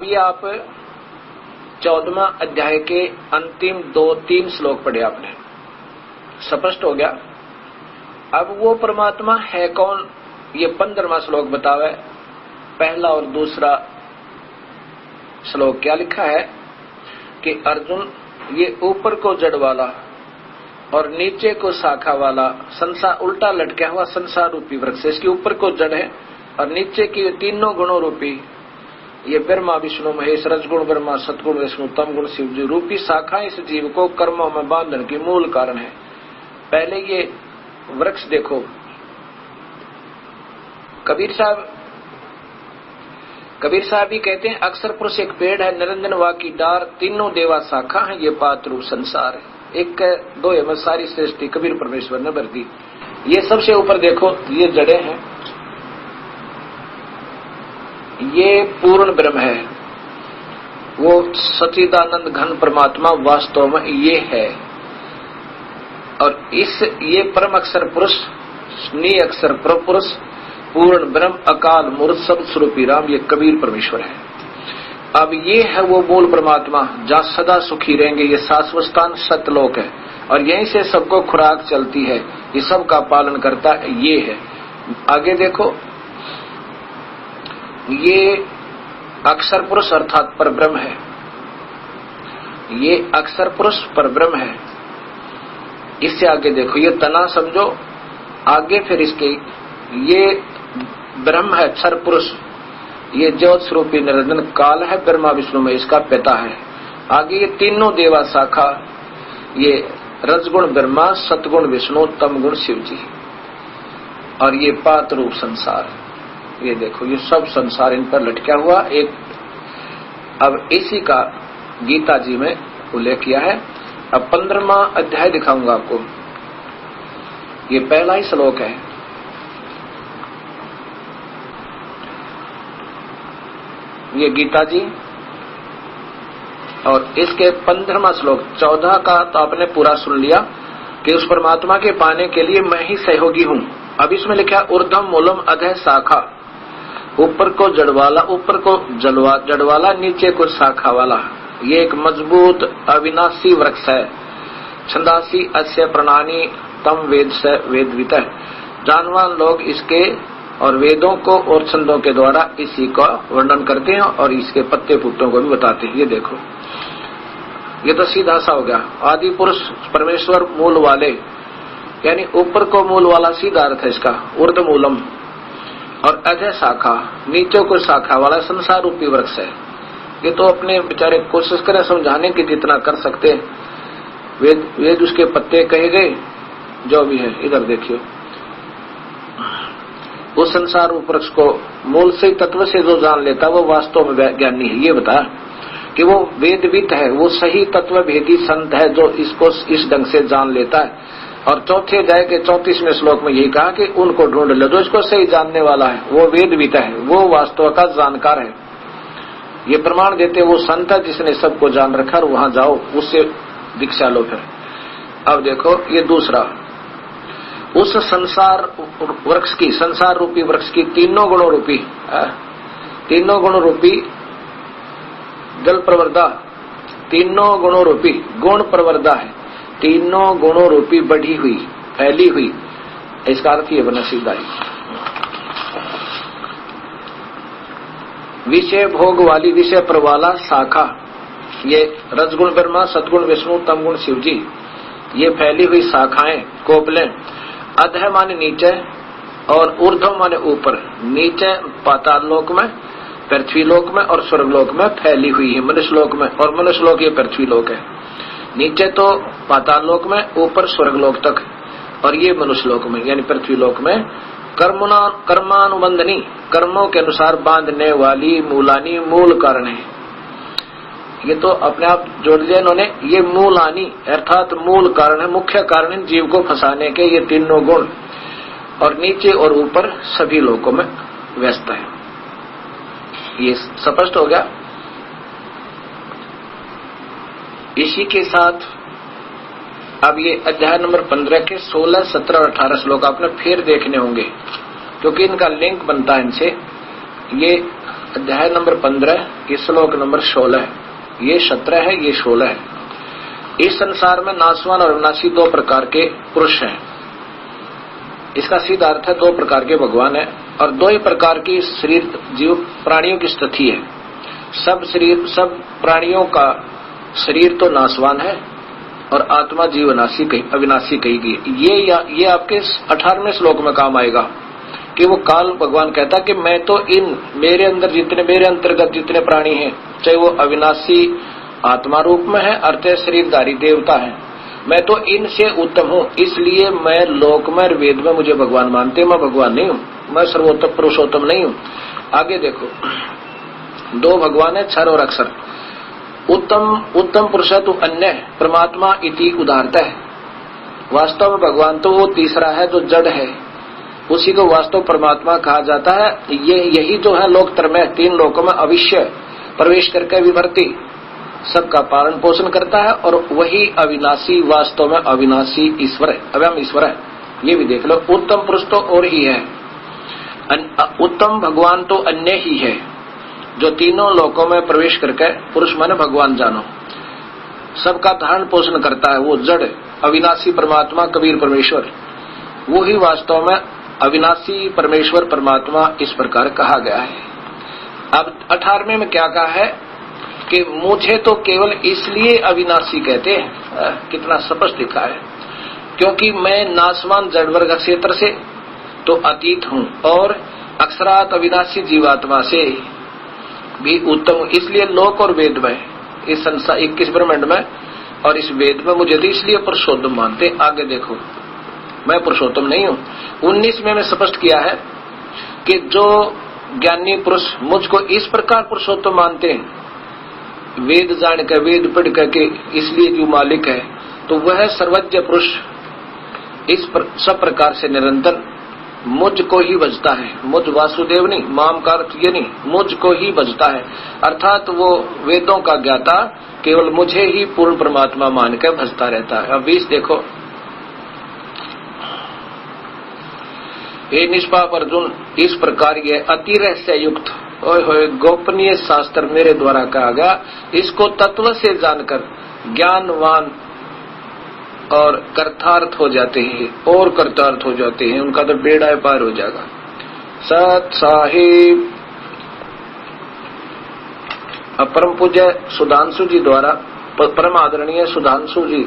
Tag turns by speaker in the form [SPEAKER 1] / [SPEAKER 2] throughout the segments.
[SPEAKER 1] ये आप 14वां अध्याय के अंतिम 2-3 श्लोक पढ़े आपने, स्पष्ट हो गया। अब वो परमात्मा है कौन, ये 15वां श्लोक बतावे। पहला और दूसरा श्लोक क्या लिखा है कि अर्जुन, ये ऊपर को जड़ वाला और नीचे को शाखा वाला संसार, उल्टा लटका हुआ संसार रूपी वृक्ष, इसके ऊपर को जड़ है और नीचे की तीनों गुणों रूपी ये ब्रह्मा विष्णु महेश, रजगुण ब्रह्मा, सतगुण विष्णु, तम गुण शिव जी रूपी शाखा इस जीव को कर्मों में बांधन की मूल कारण है। पहले ये वृक्ष देखो, कबीर साहब भी कहते हैं अक्षर पुरुष एक पेड़ है, निरंजन वा की डार, तीनों देवा शाखा है, ये पात्र रूप संसार है। एक दो में सारी सृष्टि कबीर परमेश्वर ने भर दी। ये सबसे ऊपर देखो, ये जड़ें हैं, ये पूर्ण ब्रह्म है, वो सच्चिदानंद घन परमात्मा वास्तव में ये है। और ये परम अक्षर पुरुष, नि अक्षर पुरुष, पूर्ण ब्रह्म, अकाल मूर्त, सब स्वरूपी राम, ये कबीर परमेश्वर है। अब ये है वो मूल परमात्मा जहाँ सदा सुखी रहेंगे, ये शाश्वत स्थान सतलोक है और यहीं से सबको खुराक चलती है, ये सबका पालन करता ये है। आगे देखो, ये अक्षर पुरुष अर्थात परब्रह्म है, ये अक्षर पुरुष परब्रह्म है। इससे आगे देखो, ये तना समझो, आगे फिर इसके ये ब्रह्म है अक्षर पुरुष, ये ज्योत स्वरूपी निरंजन काल है, ब्रह्मा विष्णु में इसका पिता है। आगे ये तीनों देवा शाखा, ये रजगुण ब्रह्मा, सतगुण विष्णु, तम गुण शिव जी, और ये पात्र रूप संसार। ये देखो, ये सब संसार इन पर लटका हुआ एक। अब इसी का गीता जी में उल्लेख किया है। अब 15वां अध्याय दिखाऊंगा आपको, ये पहला ही श्लोक है। ये गीता जी और इसके 15वां श्लोक, 14 का तो आपने पूरा सुन लिया कि उस परमात्मा के पाने के लिए मैं ही सहयोगी हूं। अब इसमें लिखा ऊर्ध्वम मूलम अधः शाखा, ऊपर को जड़वाला, ऊपर को जड़वाला, नीचे को शाखा वाला। ये एक मजबूत अविनाशी वृक्ष है। छंदासी अस्य प्रणानी तम वेद से वेदवित है, जानवान लोग इसके और वेदों को और छंदों के द्वारा इसी का वर्णन करते हैं और इसके पत्ते पुत्तों को भी बताते हैं। ये देखो, ये तो सीधा सा हो गया। आदि पुरुष परमेश्वर मूल वाले, यानी ऊपर को मूल वाला सीधा अर्थ है इसका, ऊर्ध्व मूलम, और अधः शाखा, नीचे को शाखा वाला संसार रूपी वृक्ष है। ये तो अपने बेचारे कोशिश करें समझाने की जितना कर सकते हैं। वेद उसके पत्ते कहे गए, जो भी है। इधर देखियो, उस संसार वृक्ष को मूल से तत्व से जो जान लेता वो वास्तव में ज्ञानी है। ये बता कि वो वेदविद है, वो सही तत्व भेदी संत है जो इसको इस ढंग से जान लेता है। और चौथे अध्याय के 34वें श्लोक में यही कहा कि उनको ढूंढ लो जो इसको सही जानने वाला है, वो वेदविद है, वो वास्तव का जानकार है। ये प्रमाण देते वो संत है जिसने सबको जान रखा, और वहां जाओ उससे दीक्षा लो। फिर अब देखो, ये दूसरा, उस संसार वृक्ष की, संसार रूपी वृक्ष की तीनों गुणों रूपी जल प्रवर्धा, तीनों गुणों रूपी गुण प्रवर्धा है, तीनों गुणों रूपी बढ़ी हुई, फैली हुई, इसका अर्थ ये बना सीधा ही। विषय भोग वाली, विषय पर वाला शाखा, ये रजगुण ब्रह्मा, सतगुण विष्णु, तमगुण शिव जी, ये फैली हुई शाखाएं, कोपलें। अधः माने नीचे और ऊर्ध्व माने ऊपर। नीचे पाताल लोक में, पृथ्वी लोक में और स्वर्ग लोक में फैली हुई है, मनुष्य लोक में, और मनुष्य लोक ये पृथ्वी लोक है। नीचे तो पाताल लोक में, ऊपर स्वर्ग लोक तक, और ये मनुष्य लोक में यानी पृथ्वी लोक में। कर्मानुबंधनी, कर्मों के अनुसार बांधने वाली, मूलानी, मूल कारण है। ये तो अपने आप जोड़ दिया इन्होंने, ये मूलानी अर्थात मूल कारण है, मुख्य कारण है जीव को फंसाने के ये तीनों गुण, और नीचे और ऊपर सभी लोकों में व्यस्त है। ये स्पष्ट हो गया। इसी के साथ अब ये अध्याय नंबर 15 के 16, 17 और 18 श्लोक आपने फिर देखने होंगे, क्योंकि इनका लिंक बनता है इनसे। ये अध्याय नंबर 15 श्लोक नंबर 16। ये 17 है, ये 16 है। इस संसार में नाशवान और अविनाशी दो प्रकार के पुरुष हैं। इसका सीधा अर्थ है दो प्रकार के भगवान है और दो ही प्रकार की शरीर जीव प्राणियों की स्थिति है। सब प्राणियों का शरीर तो नाशवान है और आत्मा जीवनाशी अविनाशी कही गई। ये आपके 18वें श्लोक में काम आएगा कि वो काल भगवान कहता कि मैं तो मेरे अंतर्गत जितने प्राणी हैं, चाहे वो अविनाशी आत्मा रूप में है अर्थ शरीरधारी देवता है, मैं तो इनसे उत्तम हूँ, इसलिए मैं लोक में वेद में मुझे भगवान मानते। मैं भगवान नहीं हूँ, मैं सर्वोत्तम पुरुषोत्तम नहीं हूँ। आगे देखो, दो भगवान है, क्षर और अक्षर। उत्तम पुरुष तो अन्य परमात्मा इति उदाहरता है। वास्तव में भगवान तो वो तीसरा है जो जड़ है, उसी को वास्तव परमात्मा कहा जाता है। यही जो है लोकतर में 3 लोकों में अविश्य प्रवेश करके विभर्ती सबका पालन पोषण करता है और वही अविनाशी वास्तव में अविनाशी ईश्वर है, अव्यम ईश्वर है। ये भी देख लो, उत्तम पुरुष तो और ही है, उत्तम भगवान तो अन्य ही है जो तीनों लोकों में प्रवेश करके पुरुष माने भगवान जानो सबका धारण पोषण करता है। वो जड़ अविनाशी परमात्मा कबीर परमेश्वर, वो ही वास्तव में अविनाशी परमेश्वर परमात्मा इस प्रकार कहा गया है। अब 18वें में क्या कहा है कि मुझे तो केवल इसलिए अविनाशी कहते हैं, कितना स्पष्ट लिखा है, क्योंकि मैं नाशवान जड़ वर्ग क्षेत्र से तो अतीत हूँ और अक्षरात अविनाशी जीवात्मा से भी उत्तम हूँ। इसलिए लोक और वेद में इस संसार 21 ब्रह्मांड में और इस वेद में मुझे तो इसलिए पुरुषोत्तम मानते। आगे देखो, मैं पुरुषोत्तम नहीं हूँ। 19 में स्पष्ट किया है कि जो ज्ञानी पुरुष मुझको इस प्रकार पुरुषोत्तम मानते हैं, वेद जान कर वेद पढ़ करके इसलिए जो मालिक है, तो वह सर्वज्ञ पुरुष इस सब प्रकार से निरंतर मुझको ही भजता है। मुझ वासुदेव नहीं, माम का अर्थ ये नहीं, मुझको ही भजता है, अर्थात वो वेदों का ज्ञाता केवल मुझे ही पूर्ण परमात्मा मान कर भजता रहता है। अब 20 देखो, हे निष्पाप अर्जुन, इस प्रकार ये अति रहस्य युक्त गोपनीय शास्त्र मेरे द्वारा कहा गया, इसको तत्व से जानकर ज्ञानवान और कर्तार्थ हो जाते हैं और कर्तार्थ हो जाते हैं, उनका तो बेड़ा पार हो जाएगा। सत साहिब परम पूज्य सुधांशु जी द्वारा, परम आदरणीय सुधांशु जी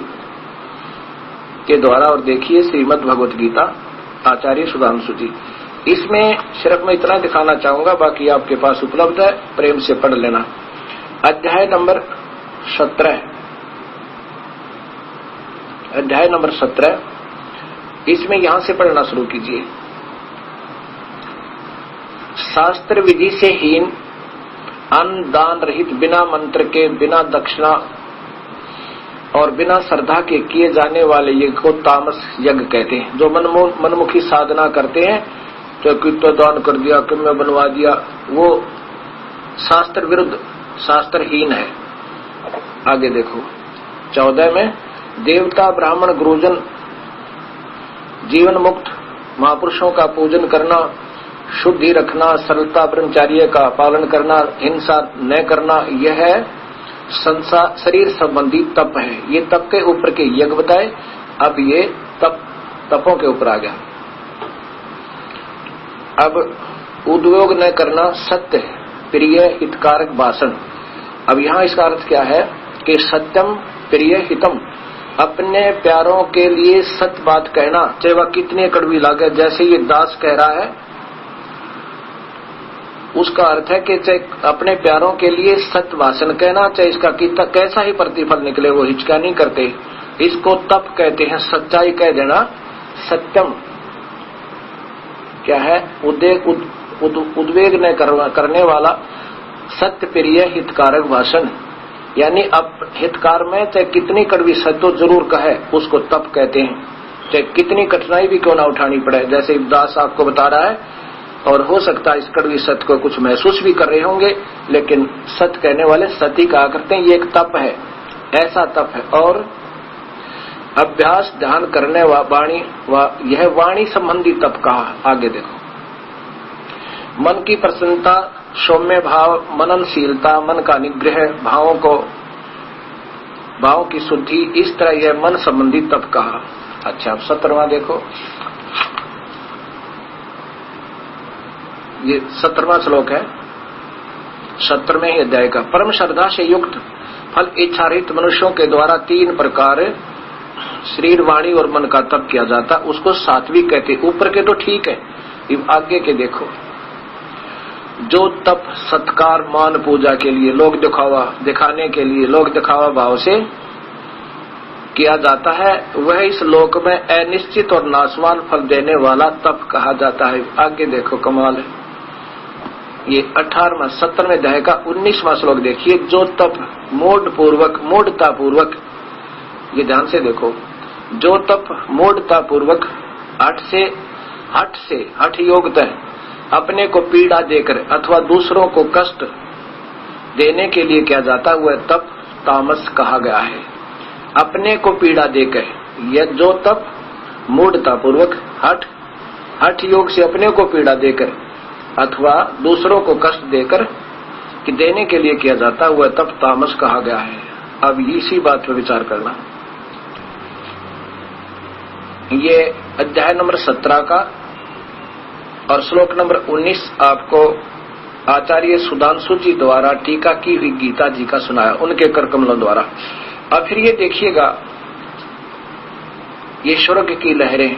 [SPEAKER 1] के द्वारा, और देखिए श्रीमद् भगवत गीता आचार्य सुधांशु जी। इसमें सिर्फ मैं इतना दिखाना चाहूंगा, बाकी आपके पास उपलब्ध है, प्रेम से पढ़ लेना। अध्याय नंबर 17, अध्याय नंबर 17, इसमें यहां से पढ़ना शुरू कीजिए। शास्त्र विधि से हीन, अन्न दान रहित, बिना मंत्र के, बिना दक्षिणा और बिना श्रद्धा के किए जाने वाले यज्ञ को तामस यज्ञ कहते हैं। जो मनमुखी साधना करते हैं, तो कितना दान कर दिया, कितना बनवा दिया, वो शास्त्र विरुद्ध, शास्त्रहीन है। आगे देखो 14 में, देवता ब्राह्मण गुरुजन जीवन मुक्त महापुरुषों का पूजन करना, शुद्धि रखना, सरलता ब्रह्मचर्य का पालन करना, हिंसा न करना, यह है संसार शरीर संबंधी तप है। ये तप के ऊपर के यज्ञ बताए। अब ये तपों के ऊपर आ गया। अब उद्योग न करना, सत्य प्रिय हितकारक भाषण। अब यहाँ इसका अर्थ क्या है कि सत्यम प्रिय हितम, अपने प्यारों के लिए सत्य बात कहना, चाहे वह कितनी कड़वी लागे। जैसे ये दास कह रहा है, उसका अर्थ है कि चाहे अपने प्यारों के लिए सत्य भाषण कहना, चाहे इसका कैसा ही प्रतिफल निकले, वो हिचका नहीं करते। इसको तप कहते हैं, सच्चाई कह देना। सत्यम क्या है? उद्वेग न करने वाला, सत्य प्रिय हितकारक भाषण, यानी अब हितकार में चाहे कितनी कड़वी सत्य तो जरूर कहे, उसको तप कहते हैं, चाहे कितनी कठिनाई भी क्यों ना उठानी पड़े। जैसे दास आपको बता रहा है, और हो सकता है इस कड़वी सत्य को कुछ महसूस भी कर रहे होंगे, लेकिन सत्य कहने वाले सत्य कहा करते हैं। ये एक तप है, ऐसा तप है। और अभ्यास ध्यान करने वाणी, यह वाणी संबंधी तप कहा। आगे देखो, मन की प्रसन्नता सौम्य भाव, मननशीलता, मन का निग्रह, भावों की शुद्धि, इस तरह यह मन संबंधी तप कहा। अच्छा, अब 17वां देखो, ये 17वां श्लोक है 17वें अध्याय का। परम श्रद्धा से युक्त फल इच्छा रहित मनुष्यों के द्वारा 3 प्रकार शरीर, वाणी और मन का तप किया जाता, उसको सात्विक कहते। ऊपर के तो ठीक है, आगे के देखो। जो तप सत्कार, मान, पूजा के लिए, लोग दिखाने के लिए, लोग दिखावा भाव से किया जाता है, वह इस लोक में अनिश्चित और नाशवान फल देने वाला तप कहा जाता है। आगे देखो, कमाल है। ये 18वां 17वें अध्याय का 19वां श्लोक देखिए। जो तप मूढ़ता पूर्वक, ये ध्यान से देखो, जो तप मूढ़ता पूर्वक हठ योगतः अपने को पीड़ा देकर अथवा दूसरों को कष्ट देने के लिए किया जाता, वह तप तामस कहा गया है। अपने को पीड़ा देकर, यह जो तप मूढ़ता पूर्वक हठ योग से अपने को पीड़ा देकर अथवा दूसरों को कष्ट देकर कि देने के लिए किया जाता, वह तप तामस कहा गया है। अब इसी बात पर विचार करना। ये अध्याय नंबर 17 का और श्लोक नंबर 19 आपको आचार्य सुधांशु जी द्वारा टीका की हुई गीता जी का सुनाया, उनके कर कमलों द्वारा। अब फिर ये देखिएगा, ये स्वर्ग की लहरें,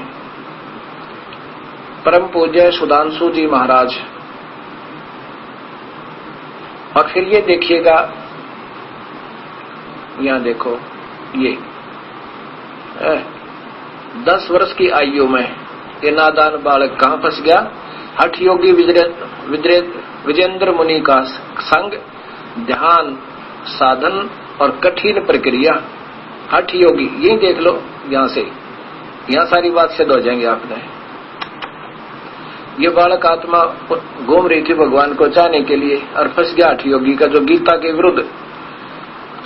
[SPEAKER 1] परम पूज्य सुधांशु जी महाराज। और फिर ये देखिएगा, यहां देखो, ये 10 वर्ष की आयु में ये नादान बालक कहां फंस गया? हठ योगी विजेंद्र मुनि का संग, ध्यान, साधन और कठिन प्रक्रिया। हठ योगी, यही देख लो, यहां से यहां सारी बात सिद्ध हो जाएंगे आपने। ये बालक आत्मा घूम रही थी भगवान को चाहने के लिए और फंस गया हठ योगी का, जो गीता के विरुद्ध।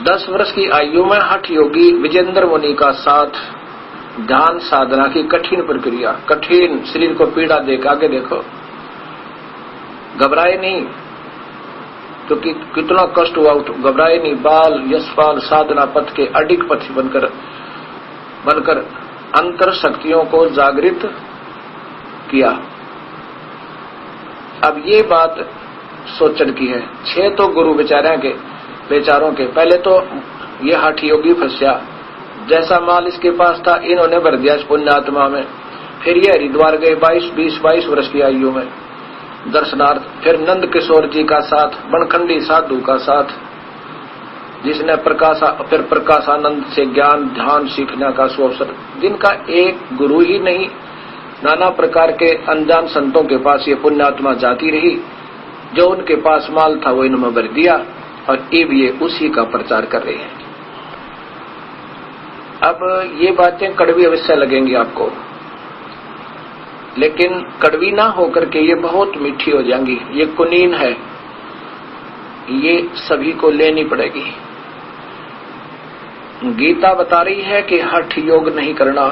[SPEAKER 1] 10 वर्ष की आयु में हठ योगी विजेंद्र मुनि का साथ, ध्यान साधना की कठिन प्रक्रिया, कठिन शरीर को पीड़ा देकर, आगे देखो, घबराए नहीं, क्योंकि कितना कष्ट हुआ, घबराए नहीं। बाल यशपाल साधना पथ के अडिग पथ बनकर अंतर शक्तियों को जागृत किया। अब ये बात सोचने की है। 6 तो गुरु बेचारों के पहले तो ये हठ योगी फंसा, जैसा माल इसके पास था इन्होंने भर दिया इस पुण्यात्मा में। फिर ये हरिद्वार गए 22 वर्ष की आयु में दर्शनार्थ। फिर नंद किशोर जी का साथ, बनखंडी साधु का साथ, जिसने प्रकाशानंद से ज्ञान ध्यान सीखने का सुअवसर, जिनका एक गुरु ही नहीं, नाना प्रकार के अनजान संतों के पास ये पुण्यात्मा जाती रही। जो उनके पास माल था वो इन्होंने भर दिया और अब ये उसी का प्रचार कर रहे हैं। अब ये बातें कड़वी अवश्य लगेंगी आपको, लेकिन कड़वी ना होकर के ये बहुत मीठी हो जाएंगी। ये कुनीन है, ये सभी को लेनी पड़ेगी। गीता बता रही है कि हठ योग नहीं करना,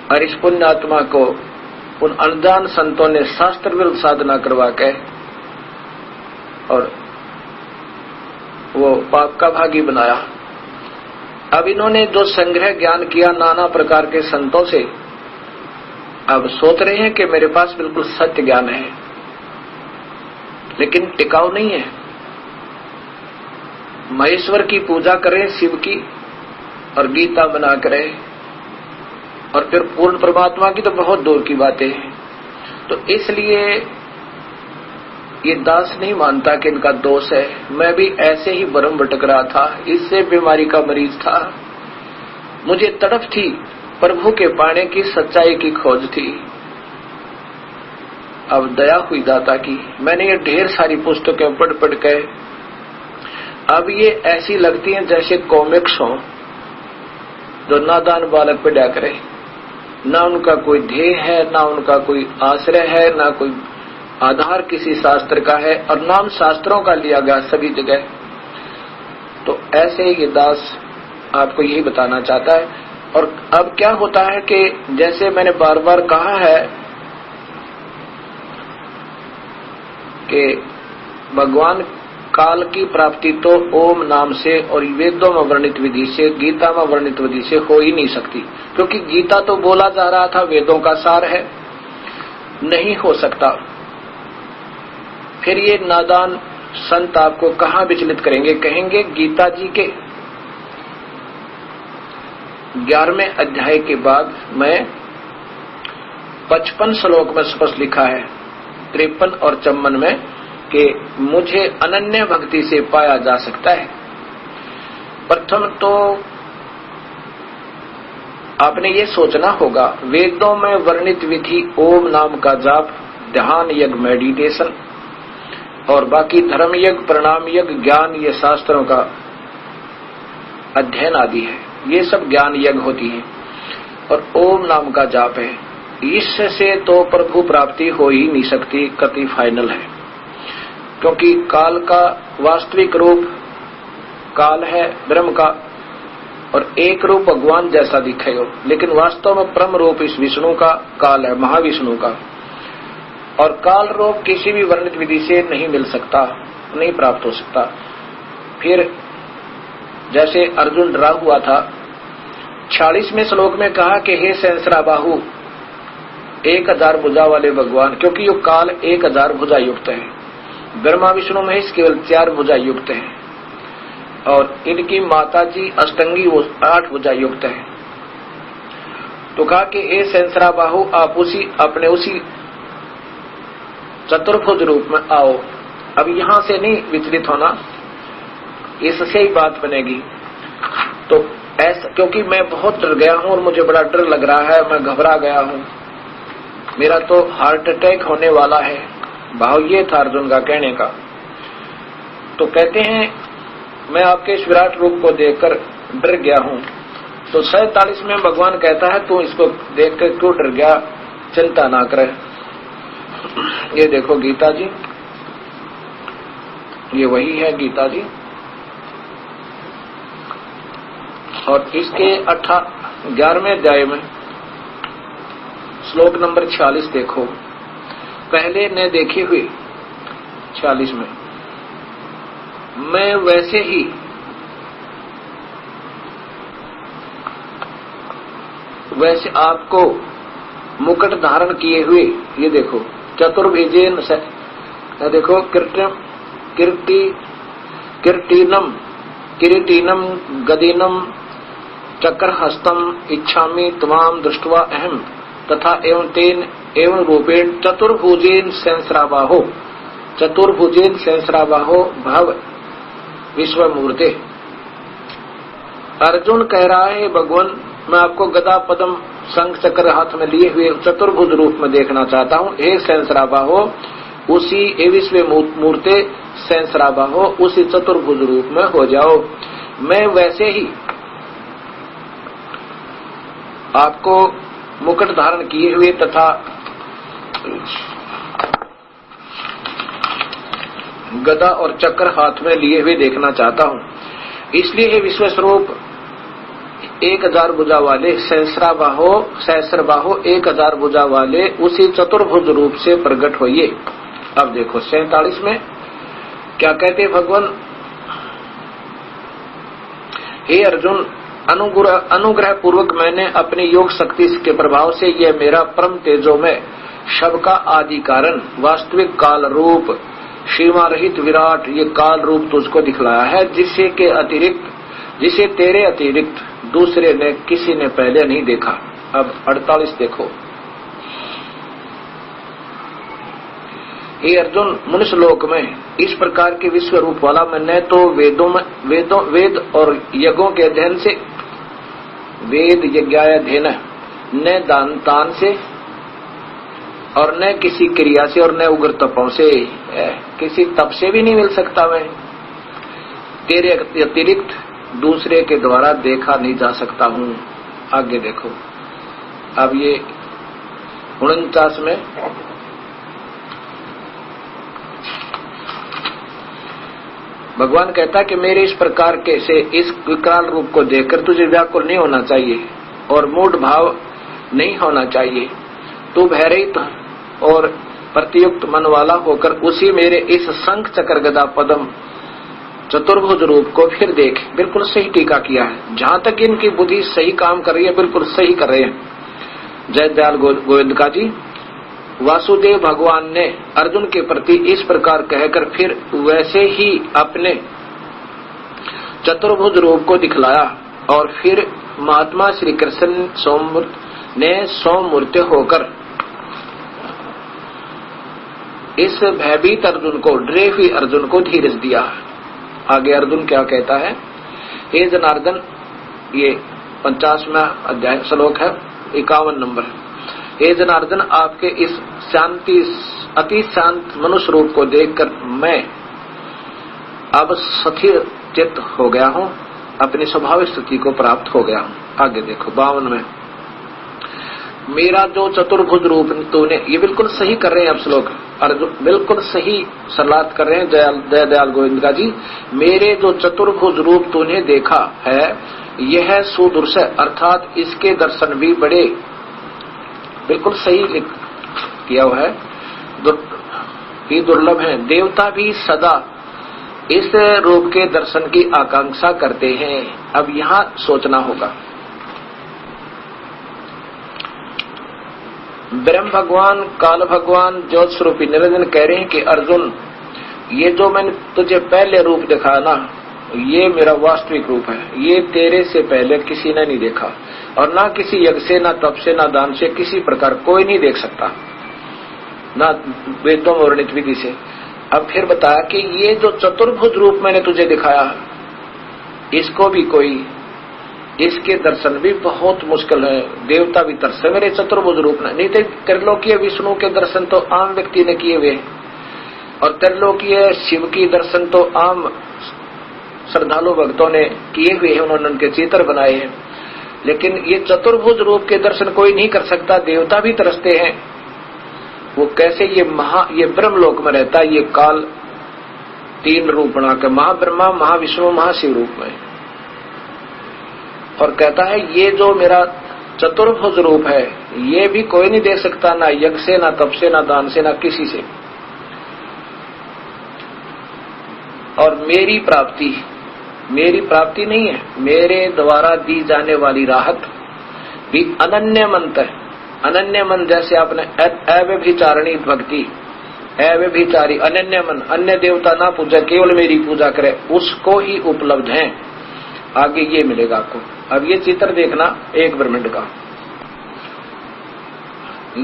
[SPEAKER 1] और इस पुण्यात्मा को उन अनजान संतों ने शास्त्र विरुद्ध साधना करवा के और वो पाप का भागी बनाया। अब इन्होंने जो संग्रह ज्ञान किया नाना प्रकार के संतों से, अब सोच रहे हैं कि मेरे पास बिल्कुल सत्य ज्ञान है, लेकिन टिकाऊ नहीं है। महेश्वर की पूजा करें, शिव की, और गीता बना करें, और फिर पूर्ण परमात्मा की तो बहुत दूर की बातें हैं। तो इसलिए ये दास नहीं मानता कि इनका दोष है। मैं भी ऐसे ही भ्रम भटक रहा था, इससे बीमारी का मरीज था। मुझे तड़प थी, प्रभु के पाने की, सच्चाई की खोज थी। अब दया हुई दाता की, मैंने ये ढेर सारी पुस्तकें पढ़ के अब ये ऐसी लगती हैं जैसे कॉमिक्स हों, जो नादान बालक पे डाक रहे। ना उनका कोई ध्येय है, ना उनका कोई आश्रय है, ना कोई आधार किसी शास्त्र का है, और नाम शास्त्रों का लिया गया सभी जगह। तो ऐसे ये दास आपको यही बताना चाहता है। और अब क्या होता है कि जैसे मैंने बार बार कहा है कि भगवान काल की प्राप्ति तो ओम नाम से और वेदों में वर्णित विधि से, गीता में वर्णित विधि से हो ही नहीं सकती, क्योंकि गीता तो बोला जा रहा था वेदों का सार है, नहीं हो सकता। फिर ये नादान संत आपको कहां विचलित करेंगे? कहेंगे गीता जी के 11वें अध्याय के बाद में 55 श्लोक में स्पष्ट लिखा है, 53 और 54 में, कि मुझे अनन्य भक्ति से पाया जा सकता है। प्रथम तो आपने ये सोचना होगा, वेदों में वर्णित विधि ओम नाम का जाप, ध्यान यज्ञ, मेडिटेशन और बाकी धर्म यज्ञ, प्रणाम यज्ञ, ज्ञान, ये शास्त्रों का अध्ययन आदि है, ये सब ज्ञान यज्ञ होती है और ओम नाम का जाप है। इससे तो प्रभु प्राप्ति हो ही नहीं सकती, कति फाइनल है, क्योंकि काल का वास्तविक रूप काल है ब्रह्म का और एक रूप भगवान जैसा दिखे हो, लेकिन वास्तव में परम रूप इस विष्णु का काल है, महाविष्णु का, और काल रूप किसी भी वर्णित विधि से नहीं मिल सकता, नहीं प्राप्त हो सकता। फिर जैसे अर्जुन डरा हुआ था, 46वें श्लोक में कहा कि हे सहस्राबाहु, 1000 भुजा वाले भगवान, क्योंकि ये काल 1000 भुजा युक्त है, ब्रह्मा विष्णु महेश केवल 4 भुजा युक्त है और इनकी माता जी अष्टंगी वो 8 भुजा युक्त है। तो कहा कि हे सहस्राबाहु, आप अपने उसी चतुर्भुज रूप में आओ। अब यहां से नहीं विचलित होना, इससे ही बात बनेगी। तो ऐसा, क्योंकि मैं बहुत डर गया हूं और मुझे बड़ा डर लग रहा है, मैं घबरा गया हूं, मेरा तो हार्ट अटैक होने वाला है, भाव ये था अर्जुन का कहने का। तो कहते हैं मैं आपके इस विराट रूप को देखकर डर गया हूं। तो 47 में भगवान कहता है तू इसको देखकर क्यों डर गया, चिंता ना करे। ये देखो गीता जी, ये वही है गीता जी, और इसके 11वें अध्याय में श्लोक नंबर 46 देखो, पहले ने देखे हुए 46 में, मैं वैसे ही आपको मुकुट धारण किए हुए, ये देखो चतुर्भुजेन, देखो किरीटीनम गदीनम चक्रहस्तम इच्छामि त्वाम दृष्ट्वा अहम तथा एवं तेन एवं रूपेण चतुर्भुजेन सहस्राबाहो भव विश्वमूर्ते। अर्जुन कह रहा है भगवान, मैं आपको गदा पद्म शंख चक्र हाथ में लिए हुए चतुर्भुज रूप में देखना चाहता हूँ। हे सहस्राबाहो, उसी ए विश्व मूर्ते सहस्राबाहो, उसी चतुर्भुज रूप में हो जाओ। मैं वैसे ही आपको मुकुट धारण किए हुए तथा गदा और चक्र हाथ में लिए हुए देखना चाहता हूं। इसलिए विश्व स्वरूप 1000 भुजा वाले सहस्राबाहो 1000 भुजा वाले उसी चतुर्भुज रूप से प्रकट होइए। अब देखो 47 में क्या कहते भगवान, हे अर्जुन, अनुग्रह पूर्वक मैंने अपनी योग शक्ति के प्रभाव से यह मेरा परम तेजो में शब का आदि कारण वास्तविक काल रूप सीमा रहित विराट ये काल रूप तुझको दिखलाया है, जिसे तेरे अतिरिक्त दूसरे ने किसी ने पहले नहीं देखा। अब 48 देखो, हे अर्जुन, मनुष्य लोक में इस प्रकार के विश्व रूप वाला मैंने तो वेद और यज्ञों के अध्ययन से, वेद यज्ञाध्ययन न दान से और न किसी क्रिया से और न उग्र तपों से, किसी तप से भी नहीं मिल सकता। मैं तेरे अतिरिक्त दूसरे के द्वारा देखा नहीं जा सकता हूँ। आगे देखो, अब ये 49 में भगवान कहता है कि मेरे इस प्रकार के से इस विकराल रूप को देखकर तुझे व्याकुल नहीं होना चाहिए और मूढ़ भाव नहीं होना चाहिए। तू भयरहित और प्रतियुक्त मन वाला होकर उसी मेरे इस शंख चक्र गदा पद्म चतुर्भुज रूप को फिर देख। बिल्कुल सही टीका किया है। जहां तक इनकी बुद्धि सही काम कर रही है, बिल्कुल सही कर रहे हैं। जय दयाल गोविंद का जी। वासुदेव भगवान ने अर्जुन के प्रति इस प्रकार कहकर फिर वैसे ही अपने चतुर्भुज रूप को दिखलाया और फिर महात्मा श्री कृष्ण ने सौमूर्ति होकर इस भयभीत अर्जुन को, डरे हुए अर्जुन को धीरज दिया। आगे अर्जुन क्या कहता है? हे जनार्दन, ये 50वां अध्याय श्लोक है, 51 नंबर। हे जनार्दन, आपके इस शांति अति शांत मनुष्य रूप को देखकर मैं अब स्थिर चित्त हो गया हूँ, अपनी स्वाभाविक स्थिति को प्राप्त हो गया हूँ। आगे देखो 52 में, मेरा जो चतुर्भुज रूप तूने, ये बिल्कुल सही कर रहे हैं अब श्लोक, अर्जुन बिल्कुल सही सलात कर रहे हैं जय दयाल गोविंद का जी। मेरे जो चतुर्भुज रूप तूने देखा है यह सुदूरस, अर्थात इसके दर्शन भी बड़े, बिल्कुल सही किया हुआ है, दुर्लभ है। देवता भी सदा इस रूप के दर्शन की आकांक्षा करते हैं। अब यहाँ सोचना होगा, ब्रह्म भगवान, काल भगवान, ज्योत स्वरूपी निरंजन कह रहे हैं कि अर्जुन, ये जो मैंने तुझे पहले रूप दिखाया ना, ये मेरा वास्तविक रूप है। ये तेरे से पहले किसी ने नहीं देखा, और ना किसी यज्ञ से, ना तप से, ना दान से, किसी प्रकार कोई नहीं देख सकता, ना वेदों में वर्णित विधि से। अब फिर बताया कि ये जो चतुर्भुज रूप मैंने तुझे दिखाया, इसको भी कोई, इसके दर्शन भी बहुत मुश्किल है। देवता भी तरसे मेरे चतुर्भुज रूप ने, नहीं तो त्रिलोकीय विष्णु के दर्शन तो आम व्यक्ति ने किए हुए, और त्रिलोकीय शिव की दर्शन तो आम श्रद्धालु भक्तों ने किए हुए हैं, उन्होंने उनके चित्र बनाए हैं। लेकिन ये चतुर्भुज रूप के दर्शन कोई नहीं कर सकता, देवता भी तरसते हैं। वो कैसे? ये ब्रह्मलोक में रहता है, ये काल 3 रूप बना के, महाब्रह्मा, महाविष्णु, महाशिव रूप में, और कहता है ये जो मेरा चतुर्भुज रूप है ये भी कोई नहीं दे सकता, ना यज्ञ से, ना तप से, ना दान से, ना किसी से। और मेरी प्राप्ति नहीं है, मेरे द्वारा दी जाने वाली राहत भी अनन्य मंत है। अनन्य मन जैसे आपने अव्यभिचारिणी भक्ति, अव्यभिचारी अनन्य मन, अन्य देवता ना पूजा, केवल मेरी पूजा करे, उसको ही उपलब्ध है। आगे ये मिलेगा आपको। अब ये चित्र देखना एक ब्रह्मांड का,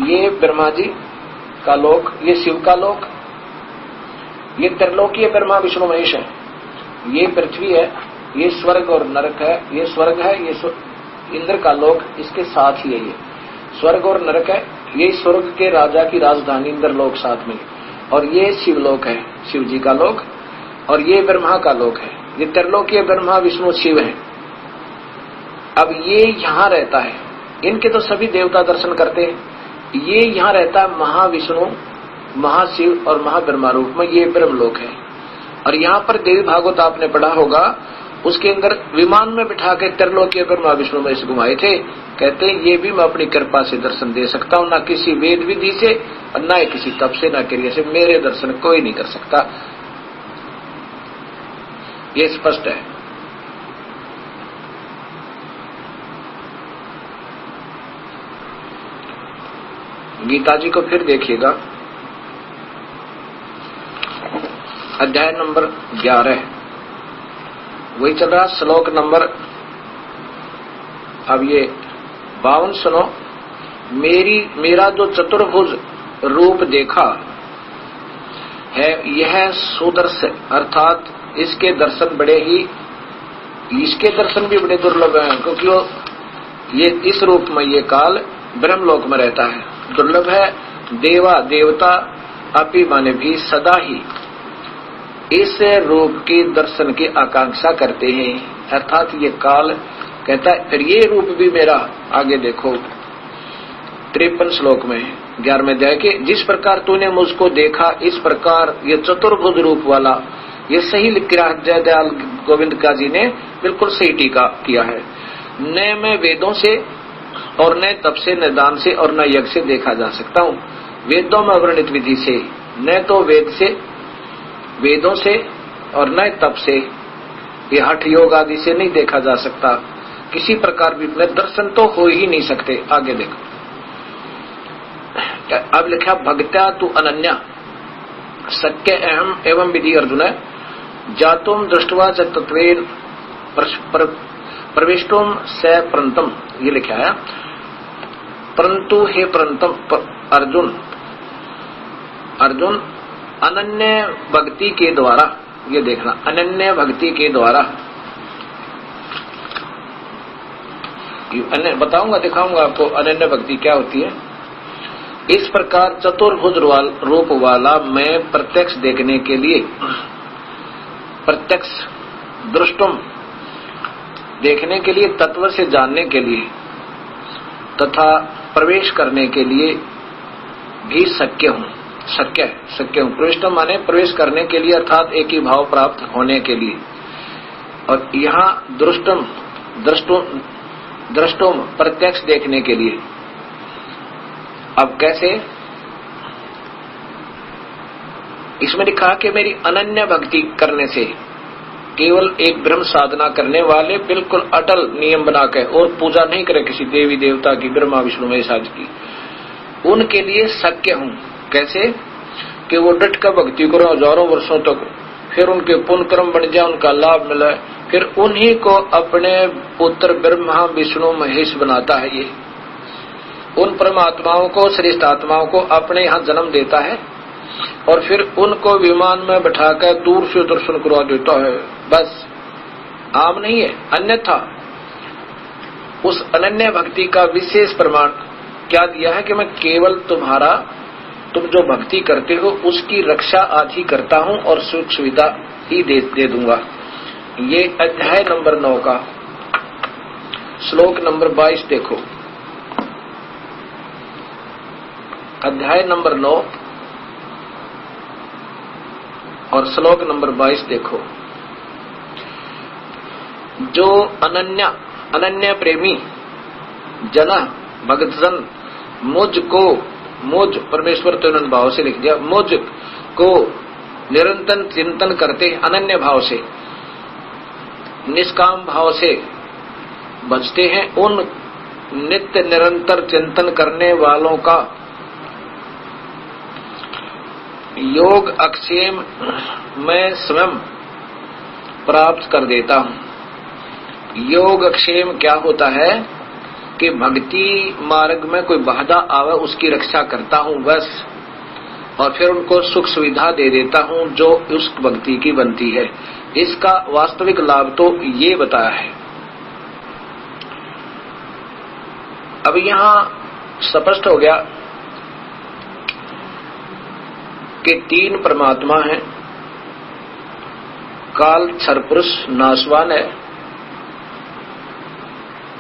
[SPEAKER 1] ये ब्रह्मा जी का लोक, ये शिव का लोक, ये त्रिलोकीय ब्रह्मा विष्णु महेश है, ये पृथ्वी है, ये स्वर्ग और नरक है, ये स्वर्ग है, ये इंद्र का लोक इसके साथ ही है, ये स्वर्ग और नरक है, ये स्वर्ग के राजा की राजधानी इंद्र लोक साथ में, और ये शिवलोक है, शिव जी का लोक, और ये ब्रह्मा का लोक है। ये त्रिलोकीय ब्रह्मा विष्णु शिव है। अब ये यहाँ रहता है, इनके तो सभी देवता दर्शन करते हैं, ये यहाँ रहता है महाविष्णु, महाशिव और महाब्रह्मा रूप में, ये ब्रह्मलोक है। और यहाँ पर देवी भागवत आपने पढ़ा होगा, उसके अंदर विमान में बिठा के त्रिलोकीय ब्रह्मा विष्णु में से घुमाए थे। कहते हैं ये भी मैं अपनी कृपा से दर्शन दे सकता हूँ, ना किसी वेद विधि से, और ना किसी तप से, ना क्रिया से, मेरे दर्शन कोई नहीं कर सकता। ये स्पष्ट है। गीता जी को फिर देखिएगा, अध्याय नंबर 11, वही चल रहा श्लोक नंबर, अब ये 52 सुनो। मेरा जो चतुर्भुज रूप देखा है यह सुदर्श, अर्थात इसके दर्शन बड़े ही, इसके दर्शन भी बड़े दुर्लभ हैं, क्योंकि वो ये इस रूप में ये काल ब्रह्मलोक में रहता है, दुर्लभ है। देवता अपी माने भी सदा ही इस रूप के दर्शन की आकांक्षा करते हैं, अर्थात ये काल कहता है फिर ये रूप भी मेरा। आगे देखो 53 श्लोक में 11वें अध्याय के, जिस प्रकार तूने मुझको देखा इस प्रकार ये चतुर्भुज रूप वाला, ये सही लिख रहा है जय दयाल गोविंद का जी ने, बिल्कुल सही टीका किया है। न मैं वेदों से और न तप से, न दान से और न यज्ञ से देखा जा सकता हूँ। वेदों में वर्णित विधि से, न तो वेदों से और न तप से, ये हठ योग आदि से नहीं देखा जा सकता। किसी प्रकार भी दर्शन तो हो ही नहीं सकते। आगे देखो, अब लिखा भक्त्या तु अनन्या शक्य अहम एवं विधि अर्जुन जातुम दृष्टवा च तत्वेन प्रविष्टुम स प्रंतम, ये लिखा है। परंतु हे प्रंतम अर्जुन अनन्य भक्ति के द्वारा, ये देखना, अनन्य भक्ति के द्वारा, बताऊंगा, दिखाऊंगा आपको अनन्य भक्ति क्या होती है। इस प्रकार चतुर्भुज रूप वाला मैं प्रत्यक्ष देखने के लिए, प्रत्यक्ष दृष्टुम देखने के लिए, तत्व से जानने के लिए तथा प्रवेश करने के लिए भी शक्य हूँ। प्रविष्टम माने प्रवेश करने के लिए, अर्थात एक ही भाव प्राप्त होने के लिए। और यहाँ दृष्टुम प्रत्यक्ष देखने के लिए। अब कैसे? इसमें लिखा कि मेरी अनन्य भक्ति करने से, केवल एक ब्रह्म साधना करने वाले बिल्कुल अटल नियम बनाकर, और पूजा नहीं करे किसी देवी देवता की, ब्रह्मा विष्णु महेश आदि की, उनके लिए शक्य हूँ। कैसे? कि वो डट कर भक्ति करो हजारों वर्षों तक, फिर उनके पुण्य कर्म बन जाए, उनका लाभ मिले, फिर उन्हीं को अपने पुत्र ब्रह्मा विष्णु महेश बनाता है। ये उन परमात्माओं को, श्रेष्ठ आत्माओं को अपने यहाँ जन्म देता है और फिर उनको विमान में बैठाकर दूर से दर्शन करवा देता है। बस, आम नहीं है। अन्यथा उस अनन्य भक्ति का विशेष प्रमाण क्या दिया है कि मैं केवल तुम जो भक्ति करते हो उसकी रक्षा आदि करता हूं और सुख सुविधा ही दे दूंगा। ये अध्याय नंबर 9 का श्लोक नंबर 22 देखो। अध्याय नंबर 9 और श्लोक नंबर 22 देखो। जो अनन्य प्रेमी जना भक्तजन मुझ परमेश्वर तो अनन्य भाव से लिख दिया, मुझ को निरंतर चिंतन करते हैं, अनन्य भाव से, निष्काम भाव से बचते हैं, उन नित्य निरंतर चिंतन करने वालों का योग अक्षेम मैं स्वयं प्राप्त कर देता हूं। योग अक्षेम क्या होता है कि भक्ति मार्ग में कोई बाधा आवे उसकी रक्षा करता हूं बस, और फिर उनको सुख सुविधा दे देता हूं जो उस भक्ति की बनती है। इसका वास्तविक लाभ तो ये बताया है। अब यहां स्पष्ट हो गया कि 3 परमात्मा हैं। काल क्षर पुरुष नाशवान है,